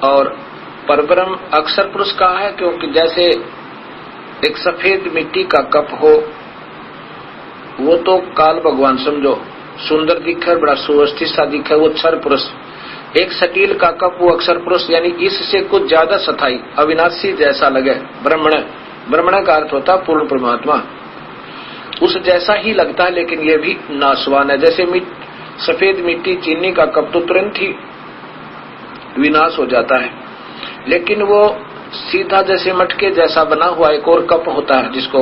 [SPEAKER 1] और परब्रह्म अक्षर पुरुष कहा है क्योंकि जैसे एक सफेद मिट्टी का कप हो, वो तो काल भगवान समझो, सुंदर दिखे, बड़ा सुवस्थित सा दिखे, वो क्षर पुरुष। एक सटील का कप वो अक्षर पुरुष, यानी इससे कुछ ज्यादा सथाई अविनाशी जैसा लगे। ब्रह्मण का अर्थ होता पूर्ण परमात्मा, उस जैसा ही लगता है, लेकिन ये भी नाशवान है। जैसे सफेद मिट्टी चीनी का कप तो तुरंत ही विनाश हो जाता है, लेकिन वो सीधा जैसे मटके जैसा बना हुआ एक और कप होता है जिसको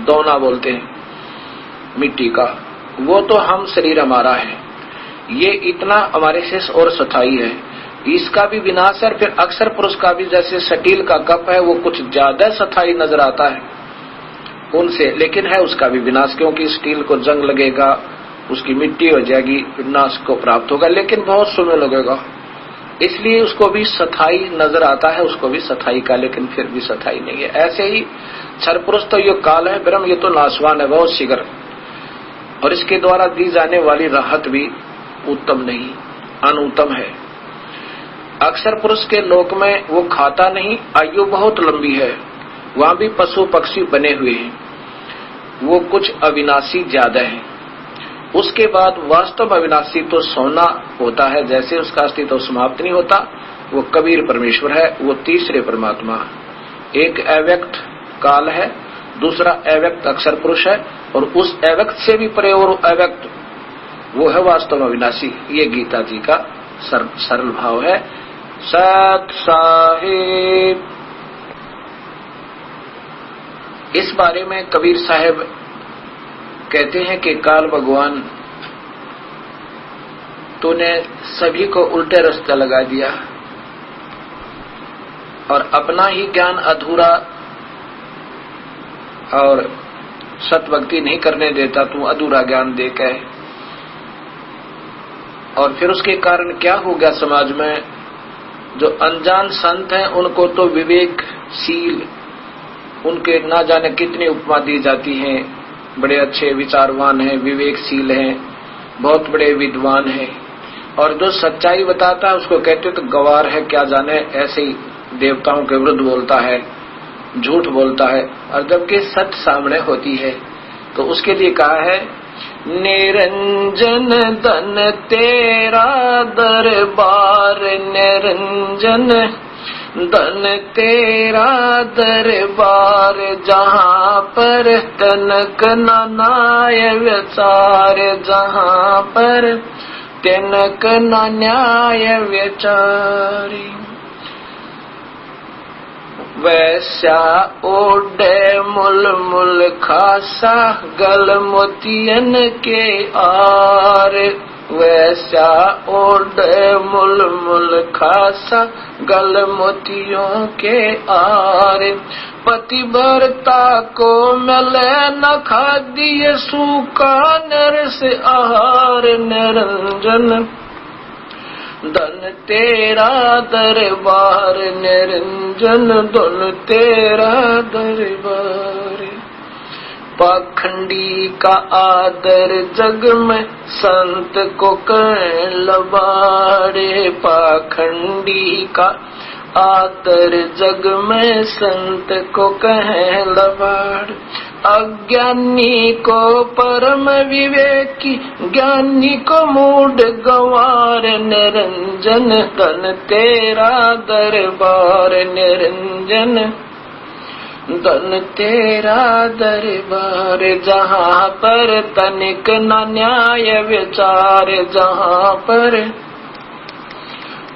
[SPEAKER 1] दोना बोलते हैं मिट्टी का, वो तो हम शरीर हमारा है। ये इतना हमारे से और सथाई है, इसका भी विनाश है। फिर अक्षर पुरुष का भी जैसे स्टील का कप है, वो कुछ ज्यादा सथाई नजर आता है उनसे, लेकिन है उसका भी विनाश, क्योंकि स्टील को जंग लगेगा, उसकी मिट्टी हो जाएगी, विनाश को प्राप्त होगा, लेकिन बहुत समय लगेगा। इसलिए उसको भी सथाई नजर आता है, उसको भी सथाई का, लेकिन फिर भी सथाई नहीं है। ऐसे ही क्षर पुरुष तो ये काल है, ब्रह्म ये तो नाशवान है, बहुत शीघ्र, और इसके द्वारा दी जाने वाली राहत भी उत्तम नहीं, अनुत्तम है। अक्षर पुरुष के लोक में वो खाता नहीं, आयु बहुत लंबी है, वहां भी पशु पक्षी बने हुए हैं, वो कुछ अविनाशी ज्यादा है। उसके बाद वास्तव अविनाशी तो सोना होता है, जैसे उसका अस्तित्व समाप्त नहीं होता, वो कबीर परमेश्वर है, वो तीसरे परमात्मा। एक अव्यक्त काल है, दूसरा अव्यक्त अक्षर पुरुष है, और उस अव्यक्त से भी परे और अव्यक्त वो है वास्तव में अविनाशी। ये गीता जी का सरल भाव है। सत साहिब। इस बारे में कबीर साहब कहते हैं कि काल भगवान तूने सभी को उल्टे रास्ते लगा दिया और अपना ही ज्ञान अधूरा और सतभक्ति नहीं करने देता, तू अधूरा ज्ञान दे के। और फिर उसके कारण क्या हो गया समाज में, जो अनजान संत हैं उनको तो विवेकशील, उनके ना जाने कितनी उपमा दी जाती हैं, बड़े अच्छे विचारवान हैं, विवेकशील हैं, बहुत बड़े विद्वान हैं, और जो सच्चाई बताता है उसको कहते तो गवार है, क्या जाने ऐसे ही देवताओं के विरुद्ध बोलता है, झूठ बोलता है। और जबकि सच सामने होती है तो उसके लिए कहा है, निरंजन धन तेरा दरबार, निरंजन धन तेरा दरबार, जहाँ पर तनक नाय विचार, जहाँ पर तनक न्याय विचारी। वैसा ओढ़े मुल मुल खासा, गल मोतियन के आर, वैसा ओढ़े मुल मुल खासा, गल मोतियों के आर। पतिव्रता को मिले न खाद्य सूखा, नरस आहार, निरंजन धन तेरा दरबार, निरंजन धन तेरा दरबार। पाखंडी का आदर जग में संत को कर लबाड़े, पाखंडी का आदर जग में संत को कह लबाड़। अज्ञानी को परम विवेकी, ज्ञानी को मूढ़ गंवार, निरंजन धन तेरा दरबार, निरंजन धन तेरा दरबार। जहाँ पर तनिक न न्याय विचार, जहाँ पर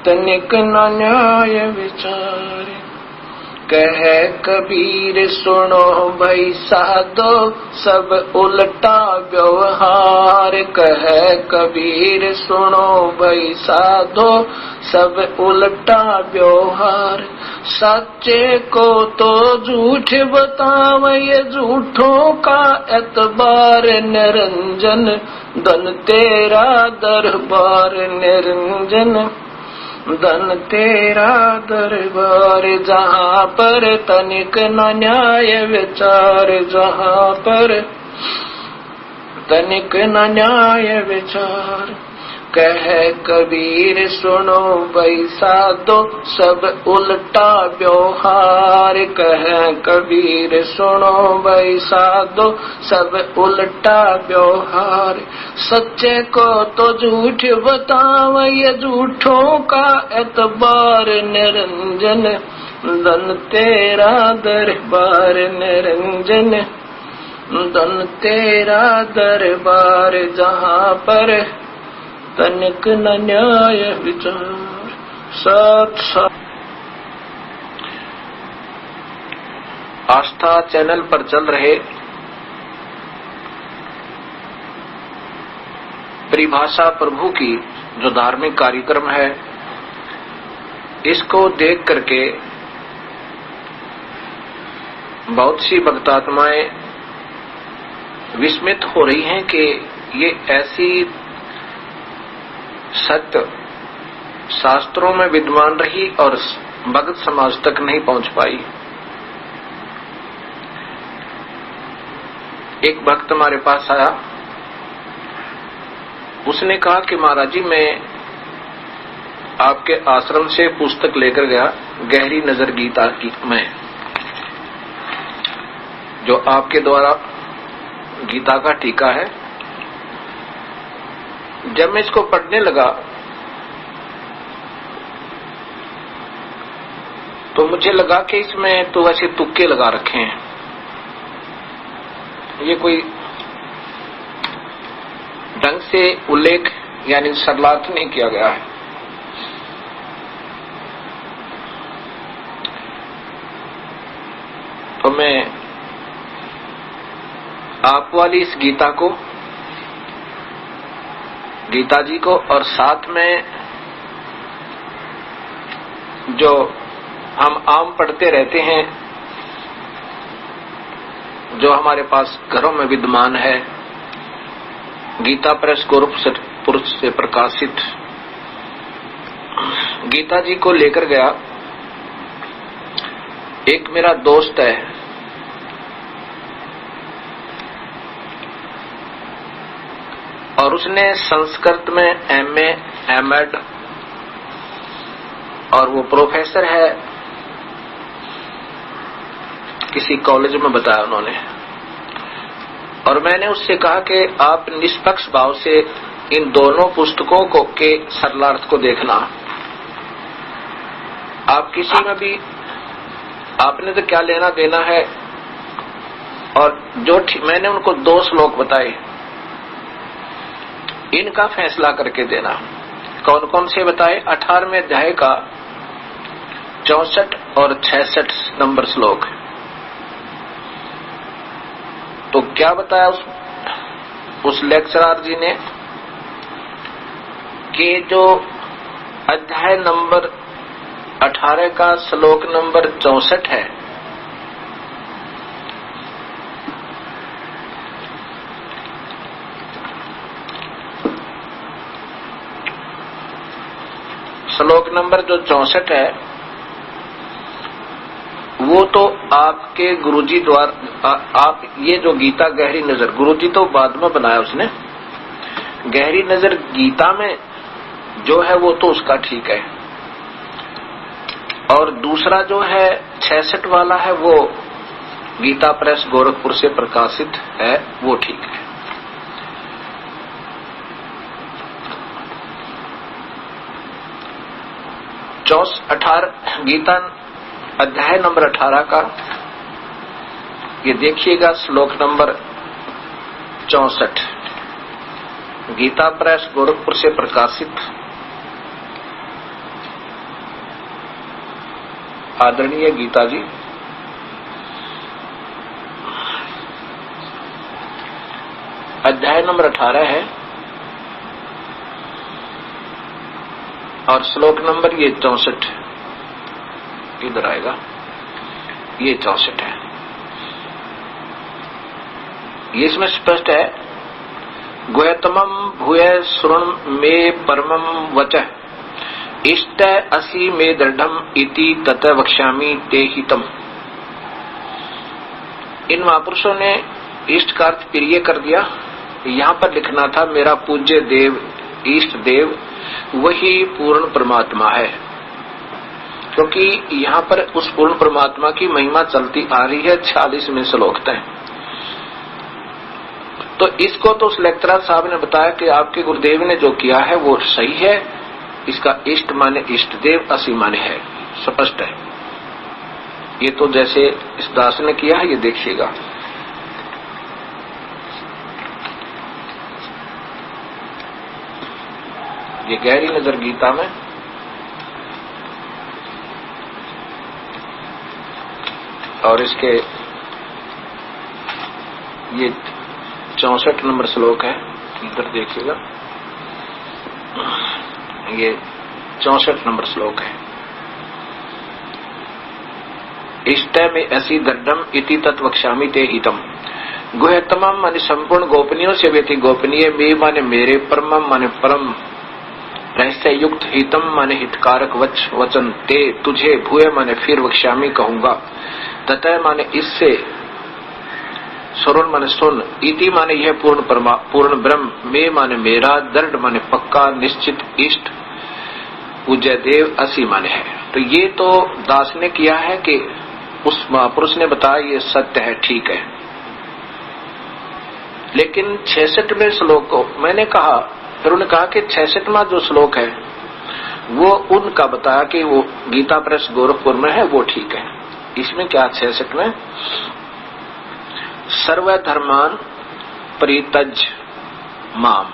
[SPEAKER 1] तनिक न न्याय विचार। कहे कबीर सुनो भाई साधो, सब उल्टा व्यवहार, कहे कबीर सुनो भाई साधो, सब उल्टा व्यवहार। सच्चे को तो झूठ बतावे, ये झूठों का एतबार, निरंजन धन तेरा दरबार, निरंजन धन तेरा दरबार। जहाँ पर तनिक न न्याय विचार, जहाँ पर तनिक न न्याय विचार। कहे कबीर सुनो भाई साधो, सब उल्टा व्यवहार, कहे कबीर सुनो भाई साधो, सब उल्टा व्यवहार। सच्चे को तो झूठ बतावे, ये झूठों का एतबार, निरंजन धन तेरा दरबार, निरंजन धन तेरा दरबार। जहाँ पर तनिक न न्याय विचार। सत आस्था चैनल पर चल रहे परिभाषा प्रभु की जो धार्मिक कार्यक्रम है, इसको देख करके बहुत सी भक्तात्माएं विस्मित हो रही हैं कि ये ऐसी सत्य शास्त्रों में विद्वान रही और भगत समाज तक नहीं पहुंच पाई। एक भक्त हमारे पास आया, उसने कहा कि महाराज जी, मैं आपके आश्रम से पुस्तक लेकर गया, गहरी नजर गीता की, मैं जो आपके द्वारा गीता का टीका है। जब मैं इसको पढ़ने लगा तो मुझे लगा कि इसमें तो वैसे तुक्के लगा रखे हैं, ये कोई ढंग से उल्लेख यानी सरलार्थ नहीं किया गया है। तो मैं आप वाली इस गीता को, गीता जी को, और साथ में जो हम आम पढ़ते रहते हैं, जो हमारे पास घरों में विद्यमान है, गीता प्रेस गोरखपुर से प्रकाशित गीता जी को लेकर गया। एक मेरा दोस्त है, और उसने संस्कृत में एमए, एमएड, और वो प्रोफेसर है किसी कॉलेज में, बताया उन्होंने। और मैंने उससे कहा कि आप निष्पक्ष भाव से इन दोनों पुस्तकों को के सरलार्थ को देखना। आप किसी में भी, आपने तो क्या लेना देना है, और जो मैंने उनको 2 श्लोक बताए, इनका फैसला करके देना। कौन कौन से बताए? 18वें अध्याय का 64 और 66 नंबर श्लोक। तो क्या बताया उस लेक्चरर जी ने कि जो अध्याय नंबर 18 का श्लोक नंबर 64 है, श्लोक नंबर जो 64 है, वो तो आपके गुरुजी द्वारा, आप ये जो गीता गहरी नजर, गुरुजी तो बाद में बनाया उसने, गहरी नजर गीता में जो है वो तो उसका ठीक है, और दूसरा जो है 66 वाला है, वो गीता प्रेस गोरखपुर से प्रकाशित है, वो ठीक है। गीता अध्याय नंबर 18 का ये देखिएगा, श्लोक नंबर 64, गीता प्रेस गोरखपुर से प्रकाशित आदरणीय गीता जी, अध्याय नंबर 18 है, और श्लोक नंबर ये 64 इधर आएगा, ये 64 है। ये इसमें स्पष्ट है, गुह्यतमं भूय शृण मे परमं वचः, इष्ट असि मे दृढ़म् इति तत वक्ष्यामि ते हितम्। इन महापुरुषों ने इष्ट का अर्थ प्रिय कर दिया। यहाँ पर लिखना था मेरा पूज्य देव, इष्ट देव वही पूर्ण परमात्मा है, क्योंकि यहाँ पर उस पूर्ण परमात्मा की महिमा चलती आ रही है 46वें श्लोक तक। तो इसको तो उस लेक्चरर साहब ने बताया कि आपके गुरुदेव ने जो किया है वो सही है, इसका इष्ट माने इष्ट देव, असि माने है, स्पष्ट है। ये तो जैसे इस दास ने किया है, ये देखिएगा। ये गहरी नजर गीता में और इसके ये 64 नंबर श्लोक है, इधर देखिएगा, ये 64 नंबर श्लोक है। इष्ट में ऐसी दृढ़म् इति तत्वक्ष्यामि ते हितम्। गुह्यतमम् माने संपूर्ण गोपनीयों से व्यति गोपनीय, मे माने मेरे, परमम् माने परम, रहस्य युक्त, हितम माने हितकारक वचन, ते तुझे, भूय माने फिर, वक्ष्यामि कहूंगा, ततः माने इससे, श्रवण माने सुन, इति माने यह पूर्ण ब्रह्म, मे माने मेरा, दृढ़ माने पक्का, निश्चित, इष्ट, पूज्य देव, असि माने है। तो ये तो दास ने किया है कि उस महापुरुष ने बताया ये सत्य है, ठीक है। लेकिन 66वें श्लोक को मैंने कहा, फिर उन्होंने कहा कि 66वां जो श्लोक है वो उनका बताया कि वो गीता प्रेस गोरखपुर में है, वो ठीक है। इसमें क्या 66 में सर्वधर्मान परित्यज माम,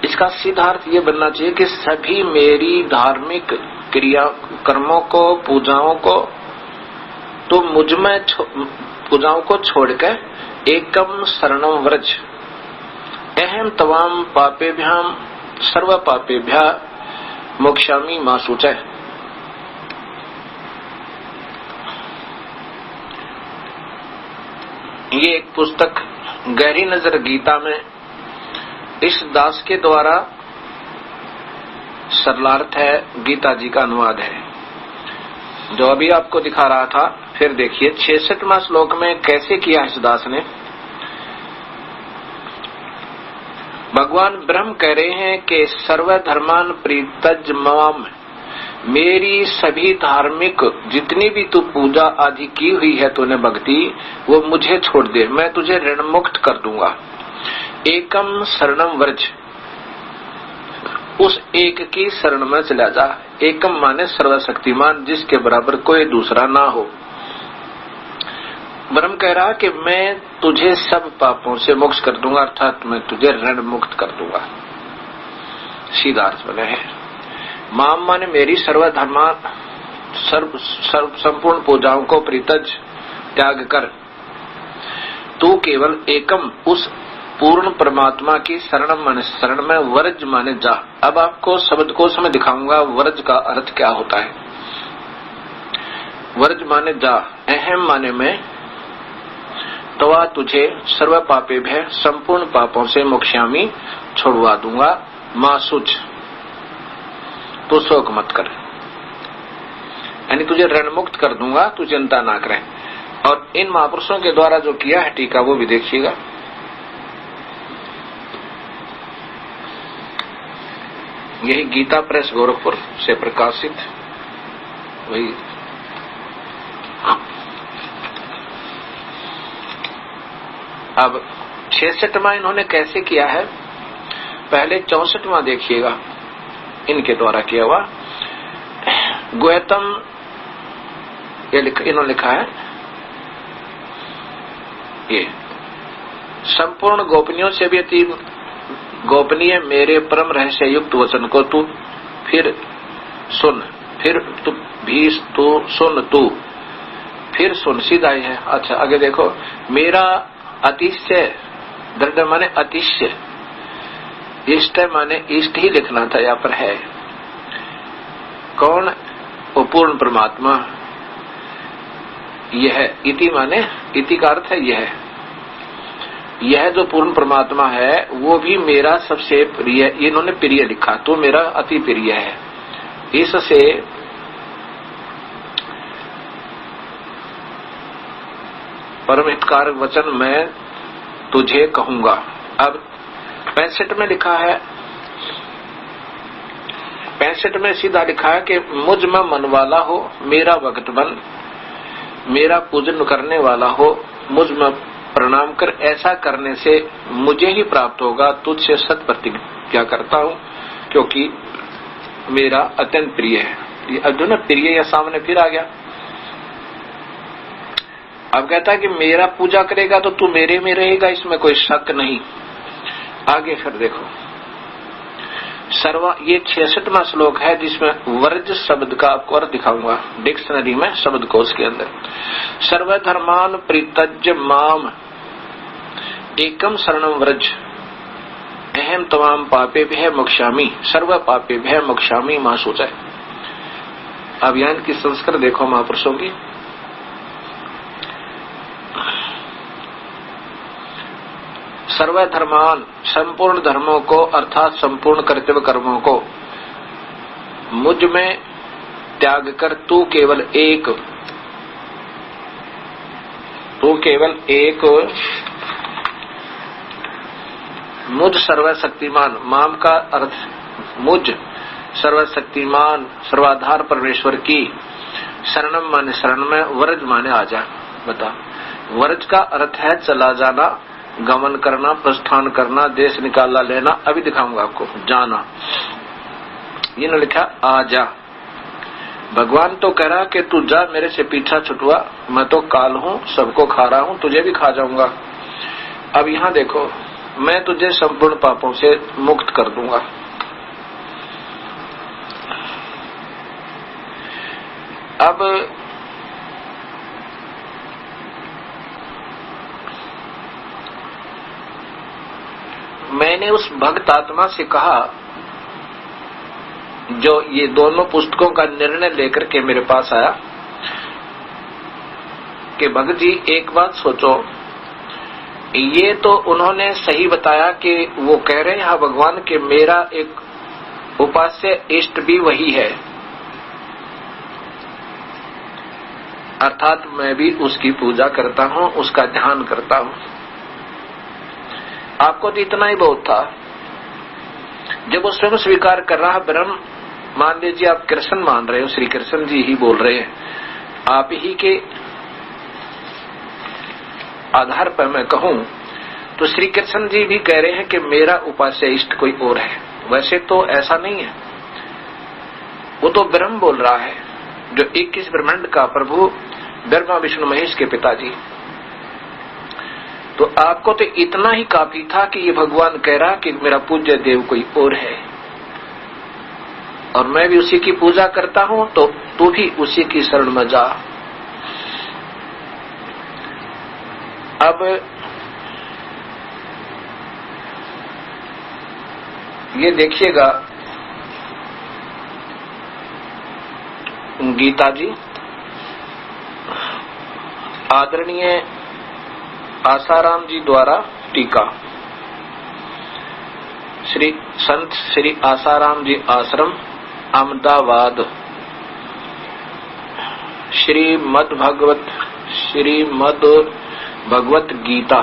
[SPEAKER 1] इसका सीधा अर्थ ये बनना चाहिए कि सभी मेरी धार्मिक क्रिया कर्मों को, पूजाओं को, तो मुझ में पूजाओं को छोड़कर एकम शरणम व्रज, अहम तवाम पापेभ्याम सर्व पापेभ्या मोक्षामि मा शुचय। ये एक पुस्तक गहरी नजर गीता में इस दास के द्वारा सरलार्थ है, गीता जी का अनुवाद है, जो अभी आपको दिखा रहा था। फिर देखिए 66वां श्लोक में कैसे किया इस दास ने। भगवान ब्रह्म कह रहे हैं कि सर्वधर्मान परित्यज माम, मेरी सभी धार्मिक जितनी भी तू पूजा आदि की हुई है तूने भक्ति, वो मुझे छोड़ दे, मैं तुझे ऋण मुक्त कर दूंगा। एकम शरणम व्रज, उस एक की शरण में चला जा। एकम माने सर्वशक्तिमान, जिसके बराबर कोई दूसरा ना हो। ब्रह्म कह रहा कि मैं तुझे सब पापों से मुक्त कर दूंगा, अर्थात मैं तुझे ऋण मुक्त कर दूंगा। सीधा अर्थ बने है। माम माने मेरी सर्वधर्मा संपूर्ण पूजाओं को परित्यज त्याग कर, तू केवल एकम उस पूर्ण परमात्मा की शरण माने शरण में, वर्ज माने जा। अब आपको शब्द कोश में दिखाऊंगा वर्ज का अर्थ क्या होता है। वर्ज माने जा, अहम माने मैं, तवा तुझे सर्व पापे भय संपूर्ण पापों से मोक्षामी छोड़वा दूंगा। मां सुच, तो शोक मत कर, यानी तुझे ऋण मुक्त कर दूंगा, तू चिंता ना करे। और इन महापुरुषों के द्वारा जो किया है टीका वो भी देखिएगा। यही गीता प्रेस गोरखपुर से प्रकाशित वही। अब 66वां इन्होंने कैसे किया है, पहले 64वां देखिएगा इनके द्वारा किया हुआ। गुहतम इन्होंने लिखा है, ये संपूर्ण गोपनीयों से भी अति गोपनीय मेरे परम रहस्य युक्त वचन को तू फिर सुन, फिर तू भी तू सुन, तू फिर सुन, सीधा ही है। अच्छा आगे देखो, मेरा अतिशय, दृढ़ माने अतिशय, इष्ट माने इष्ट ही लिखना था, यहाँ पर है। कौन? वो पूर्ण परमात्मा। यह इति माने, इति का अर्थ है यह जो पूर्ण परमात्मा है वो भी मेरा सबसे प्रिय, इन्होंने प्रिय लिखा, तो मेरा अति प्रिय है। इससे परम हितकारक वचन मैं तुझे कहूंगा। अब 65 में लिखा है, 65 में सीधा लिखा है कि मुझ में मन वाला हो, मेरा भक्त बन, मेरा पूजन करने वाला हो, मुझ में प्रणाम कर, ऐसा करने से मुझे ही प्राप्त होगा। तुझसे सत प्रतिज्ञा करता हूं, क्योंकि मेरा अत्यंत प्रिय है। ये अर्जुन प्रिय या सामने फिर आ गया। अब कहता है कि मेरा पूजा करेगा तो तू मेरे में रहेगा, इसमें कोई शक नहीं। आगे फिर देखो ये 66वां श्लोक है जिसमें वर्ज शब्द का आपको अर्थ दिखाऊंगा डिक्शनरी में, शब्दकोश के अंदर। सर्वधर्मान परित्यज्य माम एकम शरणम व्रज, अहम तमाम पापेभ्यः मोक्षामि सर्व पापेभ्यः मोक्षामि मां शुचय। अब यहाँ की संस्कृत देखो महापुरुषों की। सर्वधर्मान संपूर्ण धर्मों को अर्थात संपूर्ण कर्तव्य कर्मों को मुझ में त्याग कर तू केवल एक मुझ सर्वशक्तिमान, माम का अर्थ मुझ सर्वशक्तिमान सर्वाधार परमेश्वर की शरणम माने शरण में, वर्ज माने आजा। बता, वर्ज का अर्थ है चला जाना, गमन करना, प्रस्थान करना, देश निकाला लेना। अभी दिखाऊंगा आपको, जाना। ये न लिखा आजा। भगवान तो कह रहा कि तू जा, मेरे से पीछा छुटवा, मैं तो काल हूँ, सबको खा रहा हूँ, तुझे भी खा जाऊंगा। अब यहां देखो, मैं तुझे संपूर्ण पापों से मुक्त कर दूंगा। अब मैंने उस भक्त आत्मा से कहा जो ये दोनों पुस्तकों का निर्णय लेकर के मेरे पास आया कि भक्त जी एक बात सोचो, ये तो उन्होंने सही बताया कि वो कह रहे हैं हाँ भगवान के मेरा एक उपास्य इष्ट भी वही है, अर्थात मैं भी उसकी पूजा करता हूं, उसका ध्यान करता हूं। आपको तो इतना ही बहुत था। जब वो स्वयं स्वीकार कर रहा ब्रह्म, मान लीजिए आप कृष्ण मान रहे हो, श्री कृष्ण जी ही बोल रहे हैं, आप ही के आधार पर मैं कहूं तो श्री कृष्ण जी भी कह रहे हैं कि मेरा उपास्य इष्ट कोई और है। वैसे तो ऐसा नहीं है, वो तो ब्रह्म बोल रहा है जो 21 ब्रह्मांड का प्रभु ब्रह्मा विष्णु महेश के पिताजी। तो आपको तो इतना ही काफी था कि ये भगवान कह रहा कि मेरा पूज्य देव कोई और है और मैं भी उसी की पूजा करता हूं, तो तू भी उसी की शरण में जा। अब ये देखिएगा गीता जी, आदरणीय आसाराम जी द्वारा टीका, श्री संत श्री आसाराम जी आश्रम अहमदाबाद, श्रीमद् भगवत गीता,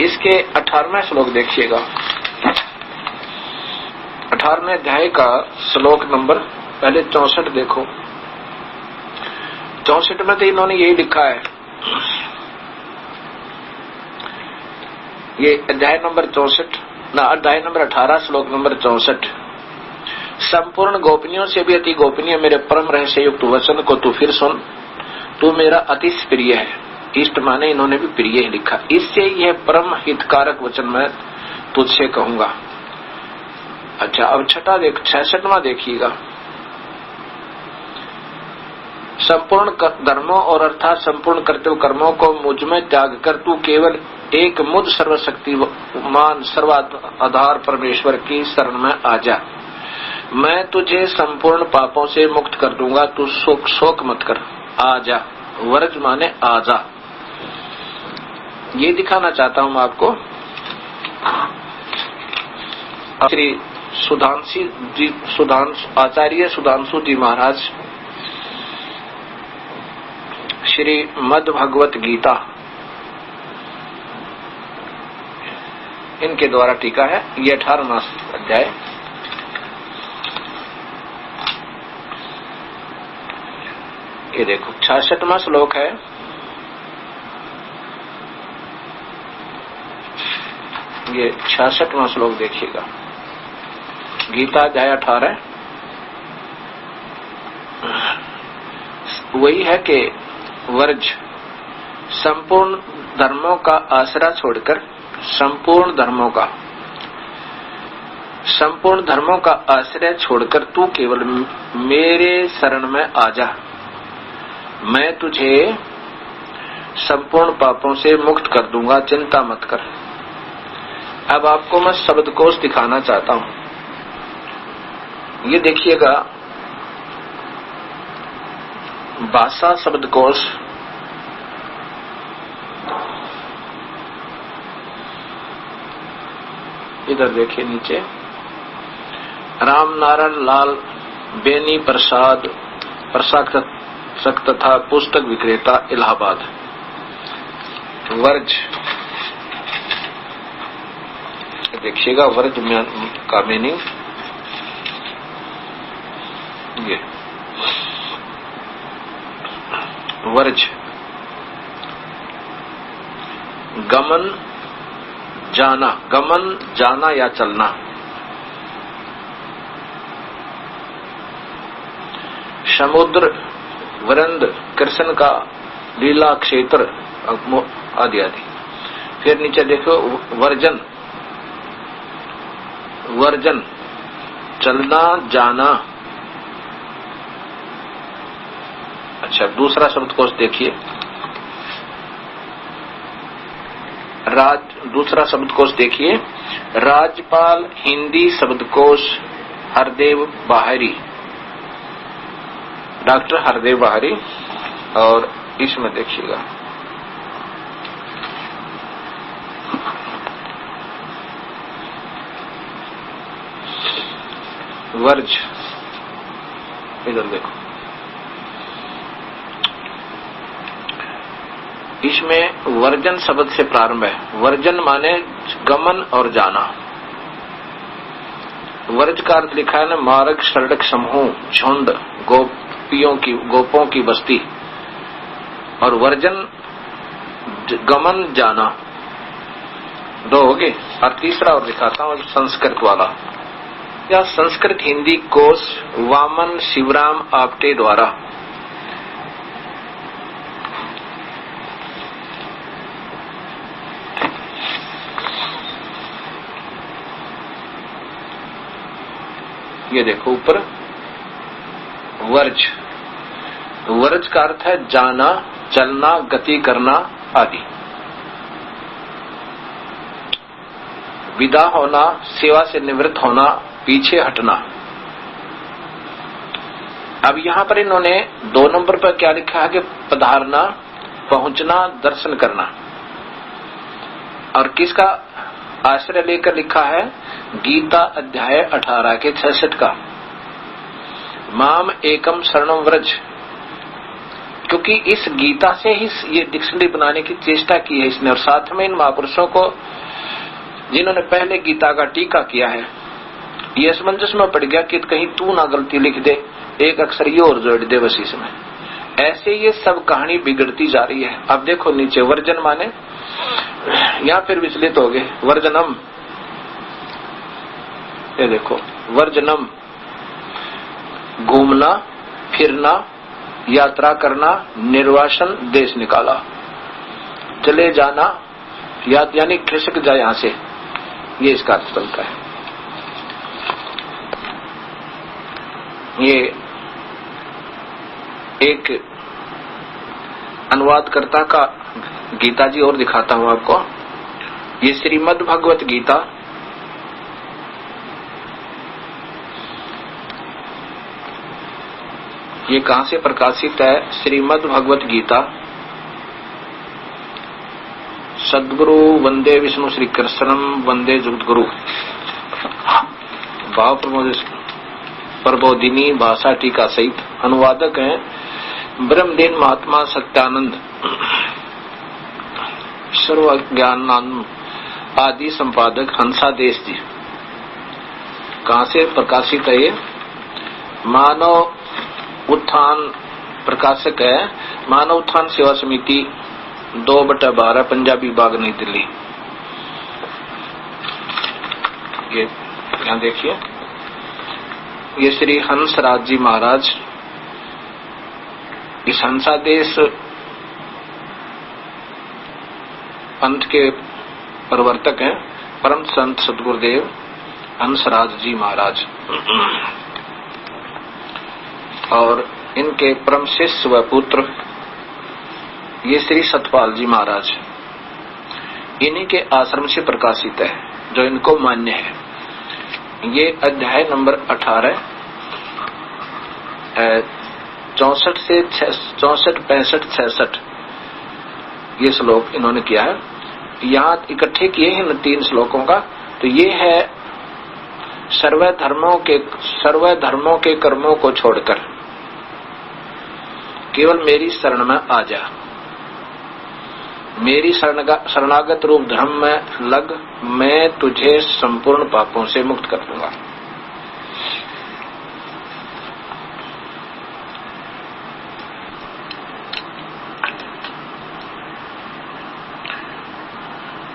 [SPEAKER 1] इसके 18वें श्लोक देखिएगा। 18वें अध्याय का श्लोक नंबर पहले 64 देखो। 64 में तो इन्होंने यही लिखा है, ये अध्याय नंबर 64 ना, अध्याय नंबर 18 श्लोक नंबर 64। संपूर्ण गोपनीयों से भी अति गोपनीय मेरे परम रहस्य युक्त वचन को तू फिर सुन, तू मेरा अति प्रिय है। इष्ट माने इन्होंने भी प्रिय ही लिखा, इससे यह परम हितकारक वचन मैं तुझसे कहूंगा। अच्छा, अब 66वां देखिएगा। संपूर्ण धर्मों और अर्थात संपूर्ण कर्तव्य कर्मों को मुझ में त्याग कर तू केवल एक मुझ सर्वशक्तिमान सर्वाधार परमेश्वर की शरण में आ जा। मैं तुझे संपूर्ण पापों से मुक्त कर दूंगा, तू शोक मत कर, आ जा। वर्ज माने आ जा। ये दिखाना चाहता हूं मैं आपको। श्री आचार्य सुधांशु जी महाराज श्रीमद् भगवत गीता, इनके द्वारा टीका है। ये 18वां अध्याय, ये देखो 66वां श्लोक है। ये 66वां श्लोक देखिएगा, गीता अध्याय 18। वही है कि वर्ज संपूर्ण धर्मों का आसरा छोड़कर संपूर्ण धर्मों का आश्रय छोड़कर तू केवल मेरे शरण में आ जा। मैं तुझे संपूर्ण पापों से मुक्त कर दूंगा, चिंता मत कर। अब आपको मैं शब्दकोश दिखाना चाहता हूं। ये देखिएगा, भाषा शब्दकोश, इधर देखिए नीचे, राम नारायण लाल बेनी प्रसाद प्रशासक तथा पुस्तक विक्रेता इलाहाबाद। वर्ज देखिएगा, वर्ज का मीनिंग ये वर्ज गमन जाना या चलना। समुद्र वृंद कृष्ण का लीला क्षेत्र आदि आदि। फिर नीचे देखो वर्जन, वर्जन चलना जाना। अच्छा, दूसरा शब्दकोश देखिए, दूसरा शब्दकोश देखिए, राज्यपाल हिंदी शब्दकोश हरदेव बाहरी, डॉक्टर हरदेव बाहरी। और इसमें देखिएगा वर्ज, इधर देखो, इसमें वर्जन शब्द से प्रारंभ है। वर्जन माने गमन और जाना। वर्ज का अर्थ लिखा है ना, मार्ग, सड़क, समूह, झुंड, गोपों की बस्ती। और वर्जन गमन जाना, दो हो गए। और तीसरा और दिखाता हूं, संस्कृत वाला। यह संस्कृत हिंदी कोश वामन शिवराम आपटे द्वारा ये देखो ऊपर वर्ज, वर्ज का अर्थ है जाना, चलना, गति करना आदि। विदा होना, सेवा से निवृत्त होना, पीछे हटना। अब यहां पर इन्होंने 2 नंबर पर क्या लिखा है कि पधारना, पहुंचना, दर्शन करना। और किसका आश्रय लेकर लिखा है? गीता अध्याय 18 के 66 का, माम एकम शरणम व्रज। क्योंकि इस गीता से ही ये डिक्शनरी बनाने की चेष्टा की है इसने। और साथ में इन महापुरुषों को जिन्होंने पहले गीता का टीका किया है, ये असमंजस में पड़ गया कि कहीं तू ना गलती लिख दे, एक अक्षर ये और जोड़ दे बस इसमें। ऐसे ये सब कहानी बिगड़ती जा रही है। अब देखो नीचे वर्जन माने, यहां फिर विचलित हो गए। वर्जनम, ये देखो वर्जनम, घूमना, फिरना, यात्रा करना, निर्वासन, देश निकाला, चले जाना, यानी खिसक जाए यहां से, ये इसका अर्थ बनता है। ये एक अनुवादकर्ता का गीता जी और दिखाता हूं आपको। ये श्रीमद् भगवत गीता, ये कहां से प्रकाशित है? श्रीमद् भगवत गीता, सद्गुरु वंदे विष्णु श्री कृष्णम वंदे जगद्गुरु, भाव प्रबोधिनी भाषा टीका सहित। अनुवादक हैं ब्रह्मदेन महात्मा सत्यानंद, सर्व ज्ञानानंद आदि संपादक हंसादेश जी। कहां से प्रकाशित है ये? मानव उत्थान प्रकाशक है, मानव उत्थान सेवा समिति 2/12 पंजाबी बाग नई दिल्ली। ये यहां देखिए, ये श्री हंसराज जी महाराज इस हंसादेश पंथ के प्रवर्तक हैं, परम संत सदगुरुदेव हंसराज जी महाराज। और इनके परम शिष्य व पुत्र ये श्री सतपाल जी महाराज, इन्हीं के आश्रम से प्रकाशित है, जो इनको मान्य है। ये अध्याय नंबर 18 64 से 64, 65, 66 ये श्लोक इन्होंने किया है। यहाँ इकट्ठे किए हैं इन 3 श्लोकों का। तो ये है सर्व धर्मों के कर्मों को छोड़कर केवल मेरी शरण में आ जा, मेरी शरणागत रूप धर्म में लग, मैं तुझे संपूर्ण पापों से मुक्त कर दूंगा।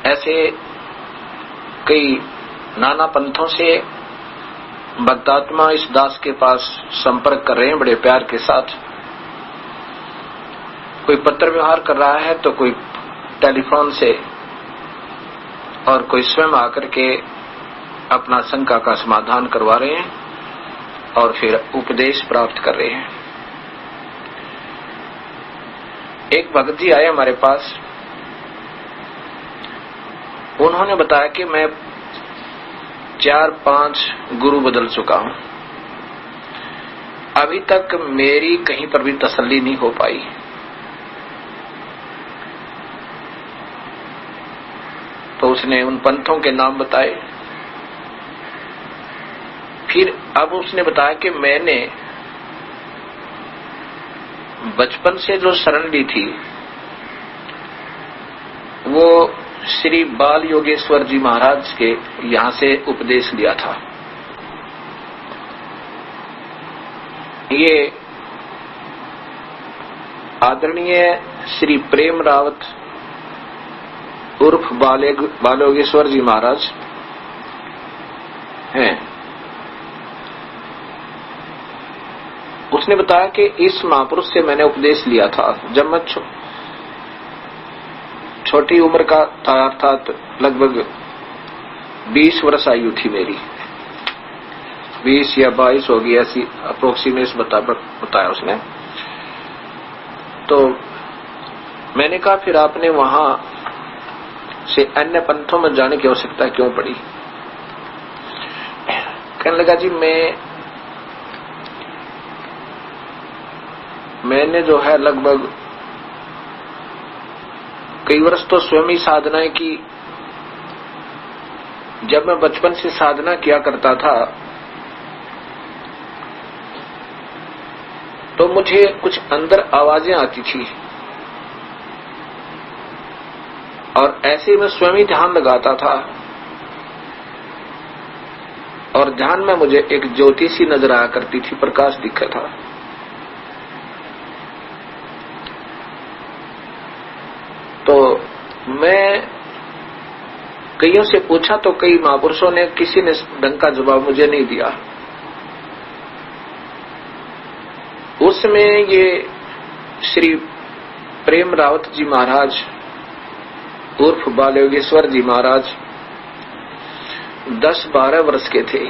[SPEAKER 1] ऐसे कई नाना पंथों से भक्तात्मा इस दास के पास संपर्क कर रहे हैं बड़े प्यार के साथ। कोई पत्र व्यवहार कर रहा है तो कोई टेलीफोन से और कोई स्वयं आकर के अपना शंका का समाधान करवा रहे हैं और फिर उपदेश प्राप्त कर रहे हैं। एक भगत जी आए हमारे पास, उन्होंने बताया कि मैं 4-5 गुरु बदल चुका हूं, अभी तक मेरी कहीं पर भी तसल्ली नहीं हो पाई। तो उसने उन पंथों के नाम बताए। फिर अब उसने बताया कि मैंने बचपन से जो शरण ली थी वो श्री बाल योगेश्वर जी महाराज के यहां से उपदेश लिया था। ये आदरणीय श्री प्रेम रावत उर्फ बाल योगेश्वर जी महाराज हैं। उसने बताया कि इस महापुरुष से मैंने उपदेश लिया था जब मैं छोटी उम्र का था, अर्थात लगभग 20 वर्ष आयु थी मेरी, 20 या 22 होगी, ऐसी अप्रोक्सीमेट बताया उसने। तो मैंने कहा फिर आपने वहां से अन्य पंथों में जाने की आवश्यकता क्यों पड़ी? कहने लगा जी मैंने जो है लगभग कई वर्ष तो स्वयं ही साधनाएं की। जब मैं बचपन से साधना किया करता था तो मुझे कुछ अंदर आवाजें आती थी और ऐसे में स्वयं ही ध्यान लगाता था और ध्यान में मुझे एक ज्योति सी नजर आया करती थी, प्रकाश दिखा था। तो मैं कईयों से पूछा तो कई महापुरुषों ने, किसी ने ढंग का जवाब मुझे नहीं दिया। उसमें ये श्री प्रेम रावत जी महाराज उर्फ बाल योगेश्वर जी महाराज 10-12 वर्ष के थे,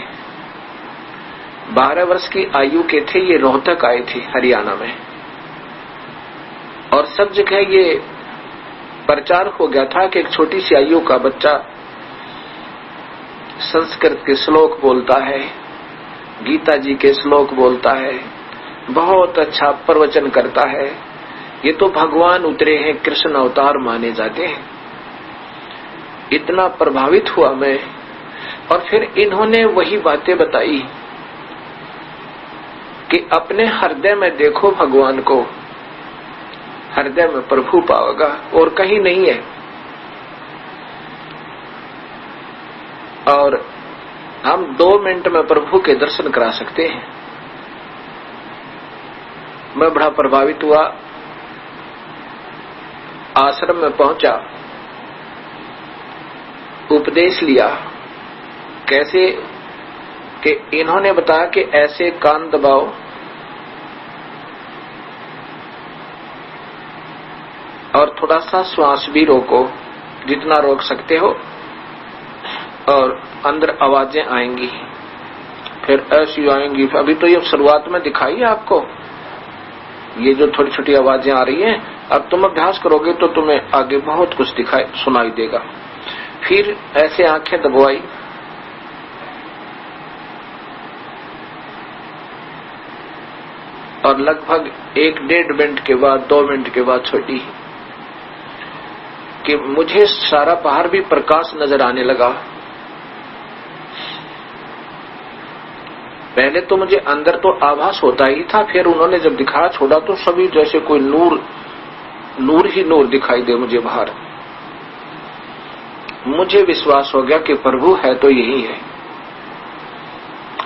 [SPEAKER 1] 12 वर्ष की आयु के थे। ये रोहतक आए थे हरियाणा में और सब जगह ये प्रचार हो गया था कि एक छोटी सी आयु का बच्चा संस्कृत के श्लोक बोलता है, गीता जी के श्लोक बोलता है, बहुत अच्छा प्रवचन करता है, ये तो भगवान उतरे हैं, कृष्ण अवतार माने जाते हैं। इतना प्रभावित हुआ मैं। और फिर इन्होंने वही बातें बताई कि अपने हृदय में देखो भगवान को, हृदय में प्रभु पाओगा और कहीं नहीं है। और हम 2 मिनट में प्रभु के दर्शन करा सकते हैं। मैं बड़ा प्रभावित हुआ, आश्रम में पहुंचा, उपदेश लिया। कैसे कि इन्होंने बताया कि ऐसे कान दबाओ और थोड़ा सा श्वास भी रोको, जितना रोक सकते हो, और अंदर आवाजें आएंगी, फिर ऐसी आएंगी। अभी तो ये शुरुआत में दिखाई आपको, ये जो छोटी छोटी आवाजें आ रही हैं, अब तुम अभ्यास करोगे तो तुम्हें आगे बहुत कुछ सुनाई देगा। फिर ऐसे आंखें दबवाई, और लगभग 1-1.5 मिनट के बाद, 2 मिनट के बाद छोटी, कि मुझे सारा बाहर भी प्रकाश नजर आने लगा। पहले तो मुझे अंदर तो आभास होता ही था, फिर उन्होंने जब दिखाया छोड़ा तो सभी जैसे कोई नूर ही नूर दिखाई दे मुझे बाहर। मुझे विश्वास हो गया कि प्रभु है तो यही है।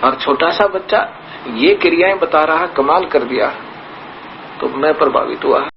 [SPEAKER 1] और छोटा सा बच्चा ये क्रियाएं बता रहा, कमाल कर दिया। तो मैं प्रभावित हुआ।